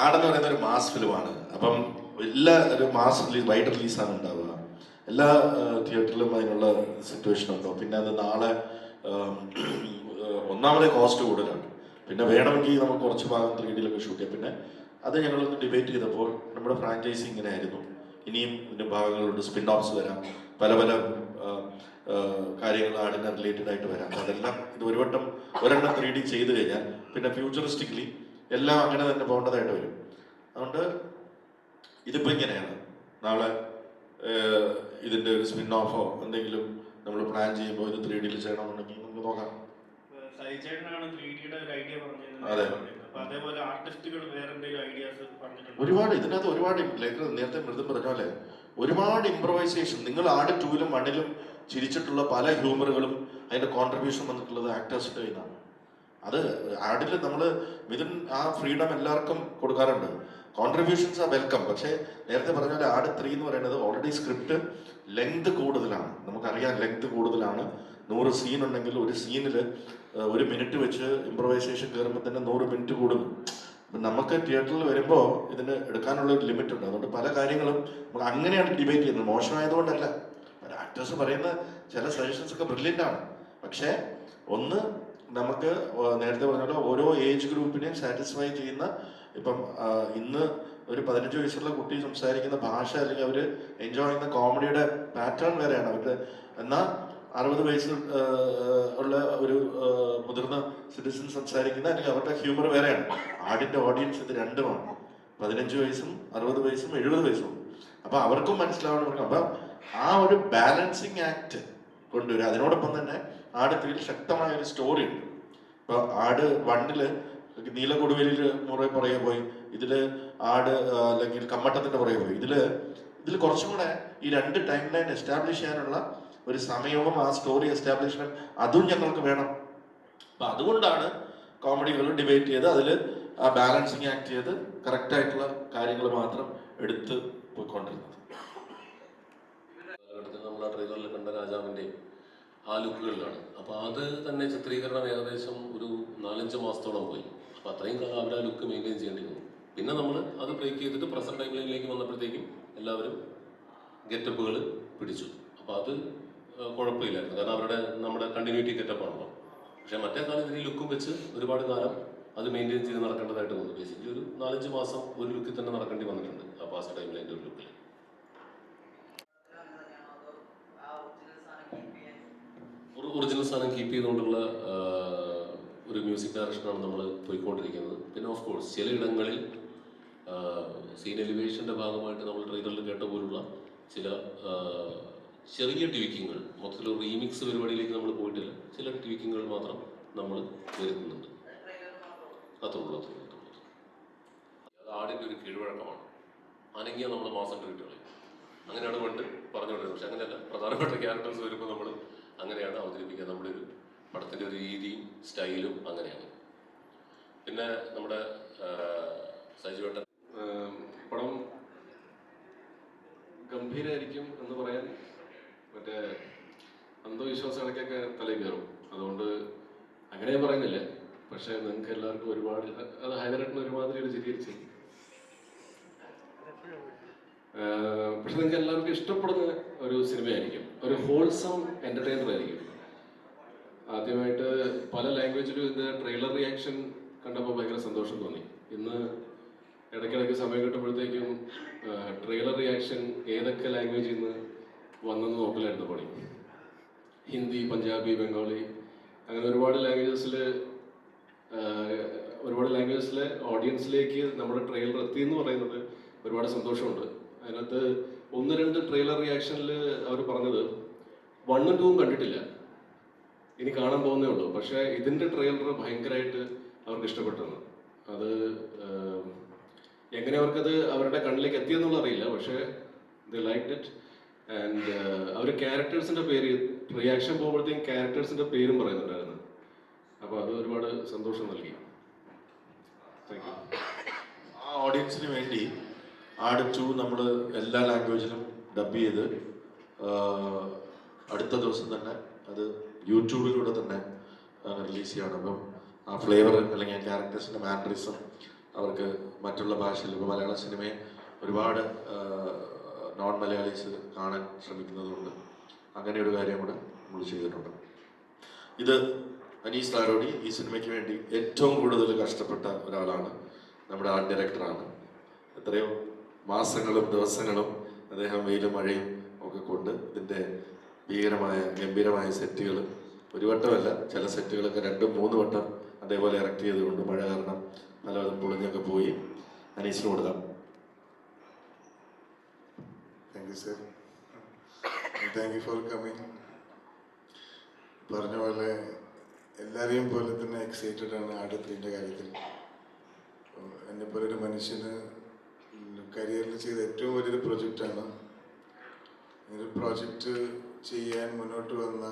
ആടെന്ന് പറയുന്ന ഒരു മാസ് ഫിലിമാണ്. അപ്പം എല്ലാ ഒരു മാസ് വൈഡ് റിലീസാണ് ഉണ്ടാവുക. എല്ലാ തിയേറ്ററിലും അതിനുള്ള സിറ്റുവേഷൻ ഉണ്ടോ. പിന്നെ അത് നാളെ ഒന്നാമതേ കോസ്റ്റ് കൂടുതലാണ്. പിന്നെ വേണമെങ്കിൽ നമുക്ക് കുറച്ച് ഭാഗം 3Dയിലൊക്കെ ഷൂട്ട് ചെയ്യാം. പിന്നെ അത് ഞങ്ങളൊന്ന് ഡിബേറ്റ് ചെയ്തപ്പോൾ നമ്മുടെ ഫ്രാഞ്ചൈസി ഇങ്ങനെ ആയിരുന്നു, ഇനിയും ഇതിൻ്റെ ഭാഗങ്ങളുണ്ട്, സ്പിൻ ഓഫ്സ് വരാം, പല പല കാര്യങ്ങൾ ആടിന് റിലേറ്റഡ് ആയിട്ട് വരാം. അതെല്ലാം ഇത് ഒരെണ്ണം 3D ചെയ്ത് കഴിഞ്ഞാൽ പിന്നെ ഫ്യൂച്ചറിസ്റ്റിക്കലി എല്ലാം അങ്ങനെ തന്നെ പോകേണ്ടതായിട്ട് വരും. അതുകൊണ്ട് ഇതിപ്പോൾ ഇങ്ങനെയാണ്, നാളെ ഇതിൻ്റെ ഒരു സ്പിൻ ഓഫോ എന്തെങ്കിലും നമ്മൾ പ്ലാൻ ചെയ്യുമ്പോൾ ഇത് 3D ചെയ്യണമെന്നുണ്ടെങ്കിൽ നമുക്ക് നോക്കാം. സൈചേട്ടനാണ് 3Dയുടെ ഒരു ഐഡിയ അതെ. അപ്പൊ അതേപോലെ ആർട്ടിസ്റ്റുകൾ വേറെ എന്തെങ്കിലും ഐഡിയാസ് പറഞ്ഞിട്ടുണ്ട്? ഒരുപാട് ഇതിനകത്ത് ഒരുപാട് നേരത്തെ മൃദം പറഞ്ഞ പോലെ ഒരുപാട് ഇംപ്രവൈസേഷൻ. നിങ്ങൾ ആട് 2-ലും 1-ലും ചിരിച്ചിട്ടുള്ള പല ഹ്യൂമറുകളും അതിന്റെ കോൺട്രിബ്യൂഷൻ വന്നിട്ടുള്ളത് ആക്ടേഴ്സിന്റെ കയ്യിലാണ്. അത് ആഡിൽ നമ്മൾ മിഥുൻ ആ ഫ്രീഡം എല്ലാവർക്കും കൊടുക്കാറുണ്ട്. കോൺട്രിബ്യൂഷൻസ് ആ വെൽക്കം. പക്ഷേ നേരത്തെ പറഞ്ഞ പോലെ ആട് 3 എന്ന് പറയുന്നത് ഓൾറെഡി സ്ക്രിപ്റ്റ് ലെങ്ത് കൂടുതലാണ്. നമുക്കറിയാം ലെങ്ത് കൂടുതലാണ്. 100 സീൻ ഉണ്ടെങ്കിൽ ഒരു സീനിൽ 1 മിനിറ്റ് വെച്ച് ഇംപ്രവൈസേഷൻ കയറുമ്പോൾ തന്നെ 100 മിനിറ്റ് കൂടുന്നു. നമുക്ക് തിയേറ്ററിൽ വരുമ്പോൾ ഇതിന് എടുക്കാനുള്ള ഒരു ലിമിറ്റ് ഉണ്ട്. അതുകൊണ്ട് പല കാര്യങ്ങളും നമുക്ക് അങ്ങനെയാണ് ഡിബേറ്റ് ചെയ്യുന്നത്. മോശമായതുകൊണ്ടല്ല, ആക്ടേഴ്സ് പറയുന്ന ചില സജഷൻസ് ഒക്കെ ബ്രില്യൻ്റ് ആണ്. പക്ഷേ ഒന്ന് നമുക്ക് നേരത്തെ പറഞ്ഞ പോലെ ഓരോ ഏജ് ഗ്രൂപ്പിനെയും സാറ്റിസ്ഫൈ ചെയ്യുന്ന, ഇപ്പം ഇന്ന് ഒരു 15 വയസ്സുള്ള കുട്ടി സംസാരിക്കുന്ന ഭാഷ അല്ലെങ്കിൽ അവർ എൻജോയ് ചെയ്യുന്ന കോമഡിയുടെ പാറ്റേൺ വേറെയാണ് അവരുടെ. എന്നാൽ 60 വയസ്സ് ഉള്ള ഒരു മുതിർന്ന സിറ്റിസൺ സംസാരിക്കുന്ന അല്ലെങ്കിൽ അവരുടെ ഹ്യൂമർ വേറെയാണ്. ആടിന്റെ ഓഡിയൻസ് ഇത് രണ്ടുമാണ്. 15 വയസ്സും 60 വയസ്സും 70 വയസ്സും. അപ്പൊ അവർക്കും മനസ്സിലാവണം. അപ്പൊ ആ ഒരു ബാലൻസിങ് ആക്ട് കൊണ്ടുവരിക. അതിനോടൊപ്പം തന്നെ ആട് 3 ശക്തമായ ഒരു സ്റ്റോറി ഉണ്ട്. ഇപ്പൊ ആട് 1-ല് നീലക്കൊടുവേലിൽ മുറേ പുറകെ പോയി, ഇതില് ആട് അല്ലെങ്കിൽ കമ്മട്ടത്തിന്റെ പുറകെ പോയി. ഇതിൽ കുറച്ചും കൂടെ ഈ 2 ടൈം ലൈൻ എസ്റ്റാബ്ലിഷ് ചെയ്യാനുള്ള ഒരു സമയവും ആ സ്റ്റോറി എസ്റ്റാബ്ലിഷ്മെന്റ് അതും ഞങ്ങൾക്ക് വേണം. അപ്പൊ അതുകൊണ്ടാണ് കോമഡികൾ ഡിബേറ്റ് ചെയ്ത് അതിൽ ആ ബാലൻസിങ് ആക്ട് ചെയ്ത് കറക്റ്റ് ആയിട്ടുള്ള കാര്യങ്ങൾ മാത്രം എടുത്ത് പോയിക്കൊണ്ടിരുന്നത്. നമ്മൾ ആ ട്രെയിലറിൽ കണ്ട രാജാവിൻ്റെ ആ ലുക്കുകളിലാണ്. അപ്പോൾ അത് തന്നെ ചിത്രീകരണം ഏകദേശം ഒരു 4-5 മാസത്തോളം പോയി. അപ്പോൾ അത്രയും കാലം അവർ ആ ലുക്ക് മെയിൻറ്റെയിൻ ചെയ്യേണ്ടി വന്നു. പിന്നെ നമ്മൾ അത് ബ്രേക്ക് ചെയ്തിട്ട് പ്രസന്റ് ടൈമിലേക്ക് വന്നപ്പോഴത്തേക്കും എല്ലാവരും ഗെറ്റപ്പുകൾ പിടിച്ചു. അപ്പോൾ അത് കുഴപ്പമില്ലായിരുന്നു, കാരണം നമ്മുടെ കണ്ടിന്യൂറ്റി ഗെറ്റപ്പാണല്ലോ. പക്ഷേ മറ്റേ കാലം ഇതിന് ലുക്കും വെച്ച് ഒരുപാട് കാലം അത് മെയിൻറ്റെയിൻ ചെയ്ത് നടക്കേണ്ടതായിട്ട് വന്നു. ബേസിക്കലി ഒരു 4-5 മാസം ഒരു ലുക്കിൽ തന്നെ നടക്കേണ്ടി വന്നിട്ടുണ്ട് ആ പാസ്റ്റ് ടൈമിൽ അതിൻ്റെ ഒരു ലുക്കിൽ. ഒറിജിനൽ സാധനം കീപ്പ് ചെയ്തുകൊണ്ടുള്ള ഒരു മ്യൂസിക് ഡയറക്ഷനാണ് നമ്മൾ പോയിക്കൊണ്ടിരിക്കുന്നത്. പിന്നെ ഓഫ് കോഴ്സ് ചിലയിടങ്ങളിൽ സീൻ എലിവേഷൻ്റെ ഭാഗമായിട്ട് നമ്മൾ ട്രെയിലറിൽ കേട്ട പോലുള്ള ചില ചെറിയ ട്വീക്കിങ്ങൾ, മൊത്തത്തിൽ റീമിക്സ് പരിപാടിയിലേക്ക് നമ്മൾ പോയിട്ടില്ല. ചില ട്വീക്കിങ്ങൾ മാത്രം നമ്മൾ വരുത്തുന്നുണ്ട്. അത്രയുള്ളൂ. അത് ആടിൻ്റെ ഒരു കീഴ്വഴക്കമാണ്. അനങ്ങിയാൽ നമ്മൾ മാസം ട്രീറ്റുകൾ അങ്ങനെയാണ് പണ്ട് പറഞ്ഞുകൊണ്ടിരുന്നത്. പക്ഷെ അങ്ങനെയല്ല, പ്രധാനപ്പെട്ട ക്യാരക്ടേഴ്സ് വരുമ്പോൾ നമ്മൾ അങ്ങനെയാണ് അവതരിപ്പിക്കുക. നമ്മുടെ ഒരു പടത്തിൻ്റെ ഒരു രീതിയും സ്റ്റൈലും അങ്ങനെയാണ്. പിന്നെ നമ്മുടെ സൈജുവേട്ടൻ പടം ഗംഭീരമായിരിക്കും എന്ന് പറയാൻ മറ്റേ അന്ധവിശ്വാസങ്ങളൊക്കെ തലയിൽ കയറും. അതുകൊണ്ട് അങ്ങനെ ഞാൻ പറയുന്നില്ല. പക്ഷെ നിങ്ങൾക്ക് എല്ലാവർക്കും ഒരുപാട് അത് ഹൈദരാബാദിന് ഒരുമാതിരി ഒരു ചിരിച്ചു. പക്ഷെ നിങ്ങൾക്ക് എല്ലാവർക്കും ഇഷ്ടപ്പെടുന്ന ഒരു സിനിമയായിരിക്കും. ഒരു ഹോൾസം എന്റർടൈനർ ആയിരിക്കും. ആദ്യമായിട്ട് പല ലാംഗ്വേജിലും ഇതിന്റെ ട്രെയിലർ റിയാക്ഷൻ കണ്ടപ്പോൾ ഭയങ്കര സന്തോഷം തോന്നി. ഇന്ന് ഇടയ്ക്കിടയ്ക്ക് സമയം കിട്ടുമ്പോഴത്തേക്കും ട്രെയിലർ റിയാക്ഷൻ ഏതൊക്കെ ലാംഗ്വേജിൽ നിന്ന് വന്നെന്ന് നോക്കലായിരുന്നു പണി. ഹിന്ദി, പഞ്ചാബി, ബംഗാളി, അങ്ങനെ ഒരുപാട് ലാംഗ്വേജസിലെ ഓഡിയൻസിലേക്ക് നമ്മുടെ ട്രെയിലർ എത്തി എന്ന് പറയുന്നത് ഒരുപാട് സന്തോഷമുണ്ട്. അതിനകത്ത് 1-2 ട്രെയിലർ റിയാക്ഷനിൽ അവർ പറഞ്ഞത് 1ഉം 2ഉം കണ്ടിട്ടില്ല, ഇനി കാണാൻ പോകുന്നേ ഉള്ളൂ. പക്ഷേ ഇതിൻ്റെ ട്രെയിലർ ഭയങ്കരമായിട്ട് അവർക്ക് ഇഷ്ടപ്പെട്ടെന്ന്. അത് എങ്ങനെ അവർക്കത് അവരുടെ കണ്ണിലേക്ക് എത്തിയെന്നുള്ള അറിയില്ല. പക്ഷേ ദേ ലൈക്ഡ് ഇറ്റ്. ആൻഡ് അവർ ക്യാരക്ടേഴ്സിൻ്റെ പേര് റിയാക്ഷൻ പോകുമ്പോഴത്തേക്കും ക്യാരക്ടേഴ്സിൻ്റെ പേരും പറയുന്നുണ്ടായിരുന്നു. അപ്പോൾ അത് ഒരുപാട് സന്തോഷം നൽകി. Thank you. ആ ഓഡിയൻസിന് വേണ്ടി ആട് 2 നമ്മൾ എല്ലാ ലാംഗ്വേജിലും ഡബ് ചെയ്ത് അടുത്ത ദിവസം തന്നെ അത് യൂട്യൂബിലൂടെ തന്നെ റിലീസ് ചെയ്യണം. അപ്പം ആ ഫ്ലേവർ അല്ലെങ്കിൽ ആ ക്യാരക്ടേഴ്സിൻ്റെ മാനറിസം അവർക്ക് മറ്റുള്ള ഭാഷയിൽ, ഇപ്പോൾ മലയാള സിനിമയെ ഒരുപാട് നോൺ മലയാളീസ് കാണാൻ ശ്രമിക്കുന്നതുകൊണ്ട് അങ്ങനെ ഒരു കാര്യം കൂടെ നമ്മൾ ചെയ്തിട്ടുണ്ട്. ഇത് അനീസ് താരോടി ഈ സിനിമയ്ക്ക് വേണ്ടി ഏറ്റവും കൂടുതൽ കഷ്ടപ്പെട്ട ഒരാളാണ്. നമ്മുടെ ആർട്ട് ഡയറക്ടറാണ്. എത്രയോ മാസങ്ങളും ദിവസങ്ങളും അദ്ദേഹം വെയിലും മഴയും ഒക്കെ കൊണ്ട് ഇതിൻ്റെ ഗംഭീരമായ സെറ്റുകൾ ഒരു വട്ടമല്ല, ചില സെറ്റുകളൊക്കെ 2-3 വട്ടം അതേപോലെ ഇറക്റ്റ് ചെയ്തുകൊണ്ട് മഴ കാരണം പലതും പൊളിഞ്ഞൊക്കെ പോയി. അനീസിന് കൊടുക്കാം. Thank you sir, thank you for coming. പറഞ്ഞ പോലെ എല്ലാവരെയും പോലെ തന്നെ എക്സൈറ്റഡ് ആണ് ആട് 3ന്റെ കാര്യത്തിൽ. എന്നെപ്പോലെ ഒരു മനുഷ്യന് കരിയറിൽ ചെയ്ത ഏറ്റവും വലിയൊരു പ്രൊജക്റ്റാണ്. ഇങ്ങനൊരു പ്രോജക്റ്റ് ചെയ്യാൻ മുന്നോട്ട് വന്ന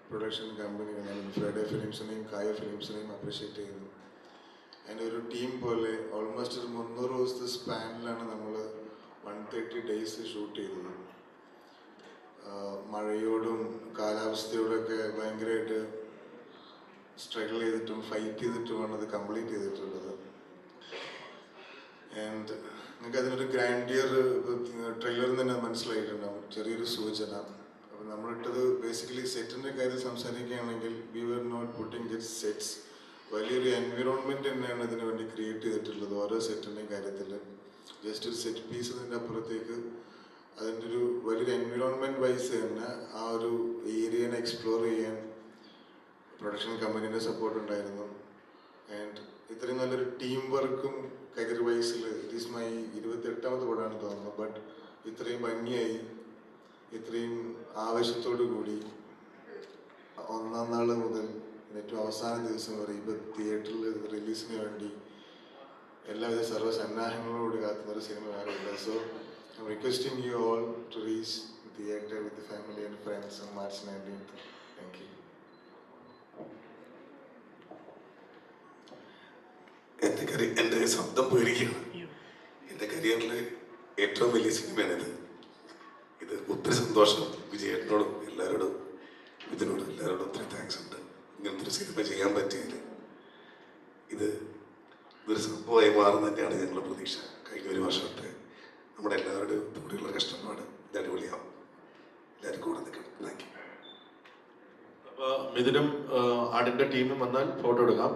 പ്രൊഡക്ഷൻ കമ്പനികളെ ഫ്രൈഡേ ഫിലിംസിനെയും കായ ഫിലിംസിനെയും അപ്രീഷിയേറ്റ് ചെയ്യുന്നു. അതിൻ്റെ ഒരു ടീം പോലെ ഓൾമോസ്റ്റ് ഒരു 300 ദിവസത്തെ സ്പാനിലാണ് നമ്മൾ 130 ഡേയ്സ് ഷൂട്ട് ചെയ്തത്. മഴയോടും കാലാവസ്ഥയോടൊക്കെ ഭയങ്കരമായിട്ട് സ്ട്രഗിൾ ചെയ്തിട്ടും ഫൈറ്റ് ചെയ്തിട്ടുമാണ് അത് കംപ്ലീറ്റ് ചെയ്തിട്ടുള്ളത്. ആൻഡ് നിങ്ങൾക്ക് അതിനൊരു ഗ്രാൻഡിയർ ട്രെയിലറിൽ തന്നെ മനസ്സിലായിട്ടുണ്ടാവും, ചെറിയൊരു സൂചന. അപ്പം നമ്മളിട്ടത് ബേസിക്കലി സെറ്റിൻ്റെ കാര്യം സംസാരിക്കുകയാണെങ്കിൽ we were not putting just sets, വലിയൊരു എൻവിറോൺമെൻറ്റ് തന്നെയാണ് ഇതിനു വേണ്ടി ക്രിയേറ്റ് ചെയ്തിട്ടുള്ളത്. ഓരോ സെറ്റിൻ്റെയും കാര്യത്തിൽ ജസ്റ്റ് ഒരു സെറ്റ് പീസ് അതിൻ്റെ അപ്പുറത്തേക്ക് അതിൻ്റെ ഒരു വലിയൊരു എൻവിറോൺമെൻറ്റ് വൈസ് തന്നെ ആ ഒരു ഏരിയനെ എക്സ്പ്ലോർ ചെയ്യാൻ പ്രൊഡക്ഷൻ കമ്പനീൻ്റെ സപ്പോർട്ട് ഉണ്ടായിരുന്നു. ആൻഡ് ഇത്രയും നല്ലൊരു ടീം വർക്കും കരിയർ വൈസിൽ ഇറ്റ് ഈസ് മൈ 28ാമത്തെ പടമാണെന്ന് തോന്നുന്നു. ബട്ട് ഇത്രയും ഭംഗിയായി ഇത്രയും ആവേശത്തോടു കൂടി 1ാം നാൾ മുതൽ ഏറ്റവും അവസാന ദിവസം വരെ ഇപ്പോൾ തിയേറ്ററിൽ റിലീസിന് വേണ്ടി എല്ലാവിധ സർവ്വസന്നാഹങ്ങളോട് കാത്തുന്നൊരു സിനിമ വേറെയില്ല. So I am requesting you all to reach theatre with family and friends on March 19th. Thank you. എൻ്റെ ശബ്ദം പോയിരിക്കുകയാണ്. എൻ്റെ കരിയറിൽ ഏറ്റവും വലിയ സിനിമയാണിത്. ഇത് ഒത്തിരി സന്തോഷം വിജയേട്ടനോടും എല്ലാവരോടും ഇതിനോടും എല്ലാവരോടും ഒത്തിരി താങ്ക്സ് ഉണ്ട്. ഇങ്ങനത്തെ ഒരു സിനിമ ചെയ്യാൻ പറ്റിയതിൽ ഇതൊരു സംഭവമായി മാറുന്ന തന്നെയാണ് ഞങ്ങളുടെ പ്രതീക്ഷ. കഴിഞ്ഞ ഒരു വർഷത്തെ നമ്മുടെ എല്ലാവരുടെയും കൂടെയുള്ള കഷ്ടപ്പാട് ഇത് അടിപൊളിയാവും. എല്ലാവരും കൂടെ നിൽക്കണം. Thank you. അപ്പോൾ മിഥുനും ആടിൻ്റെ ടീമും വന്നാൽ ഫോട്ടോ എടുക്കാം.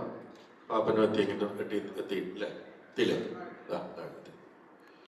പാപ്പനും എത്തിയെങ്കിലും എത്തിയില്ല.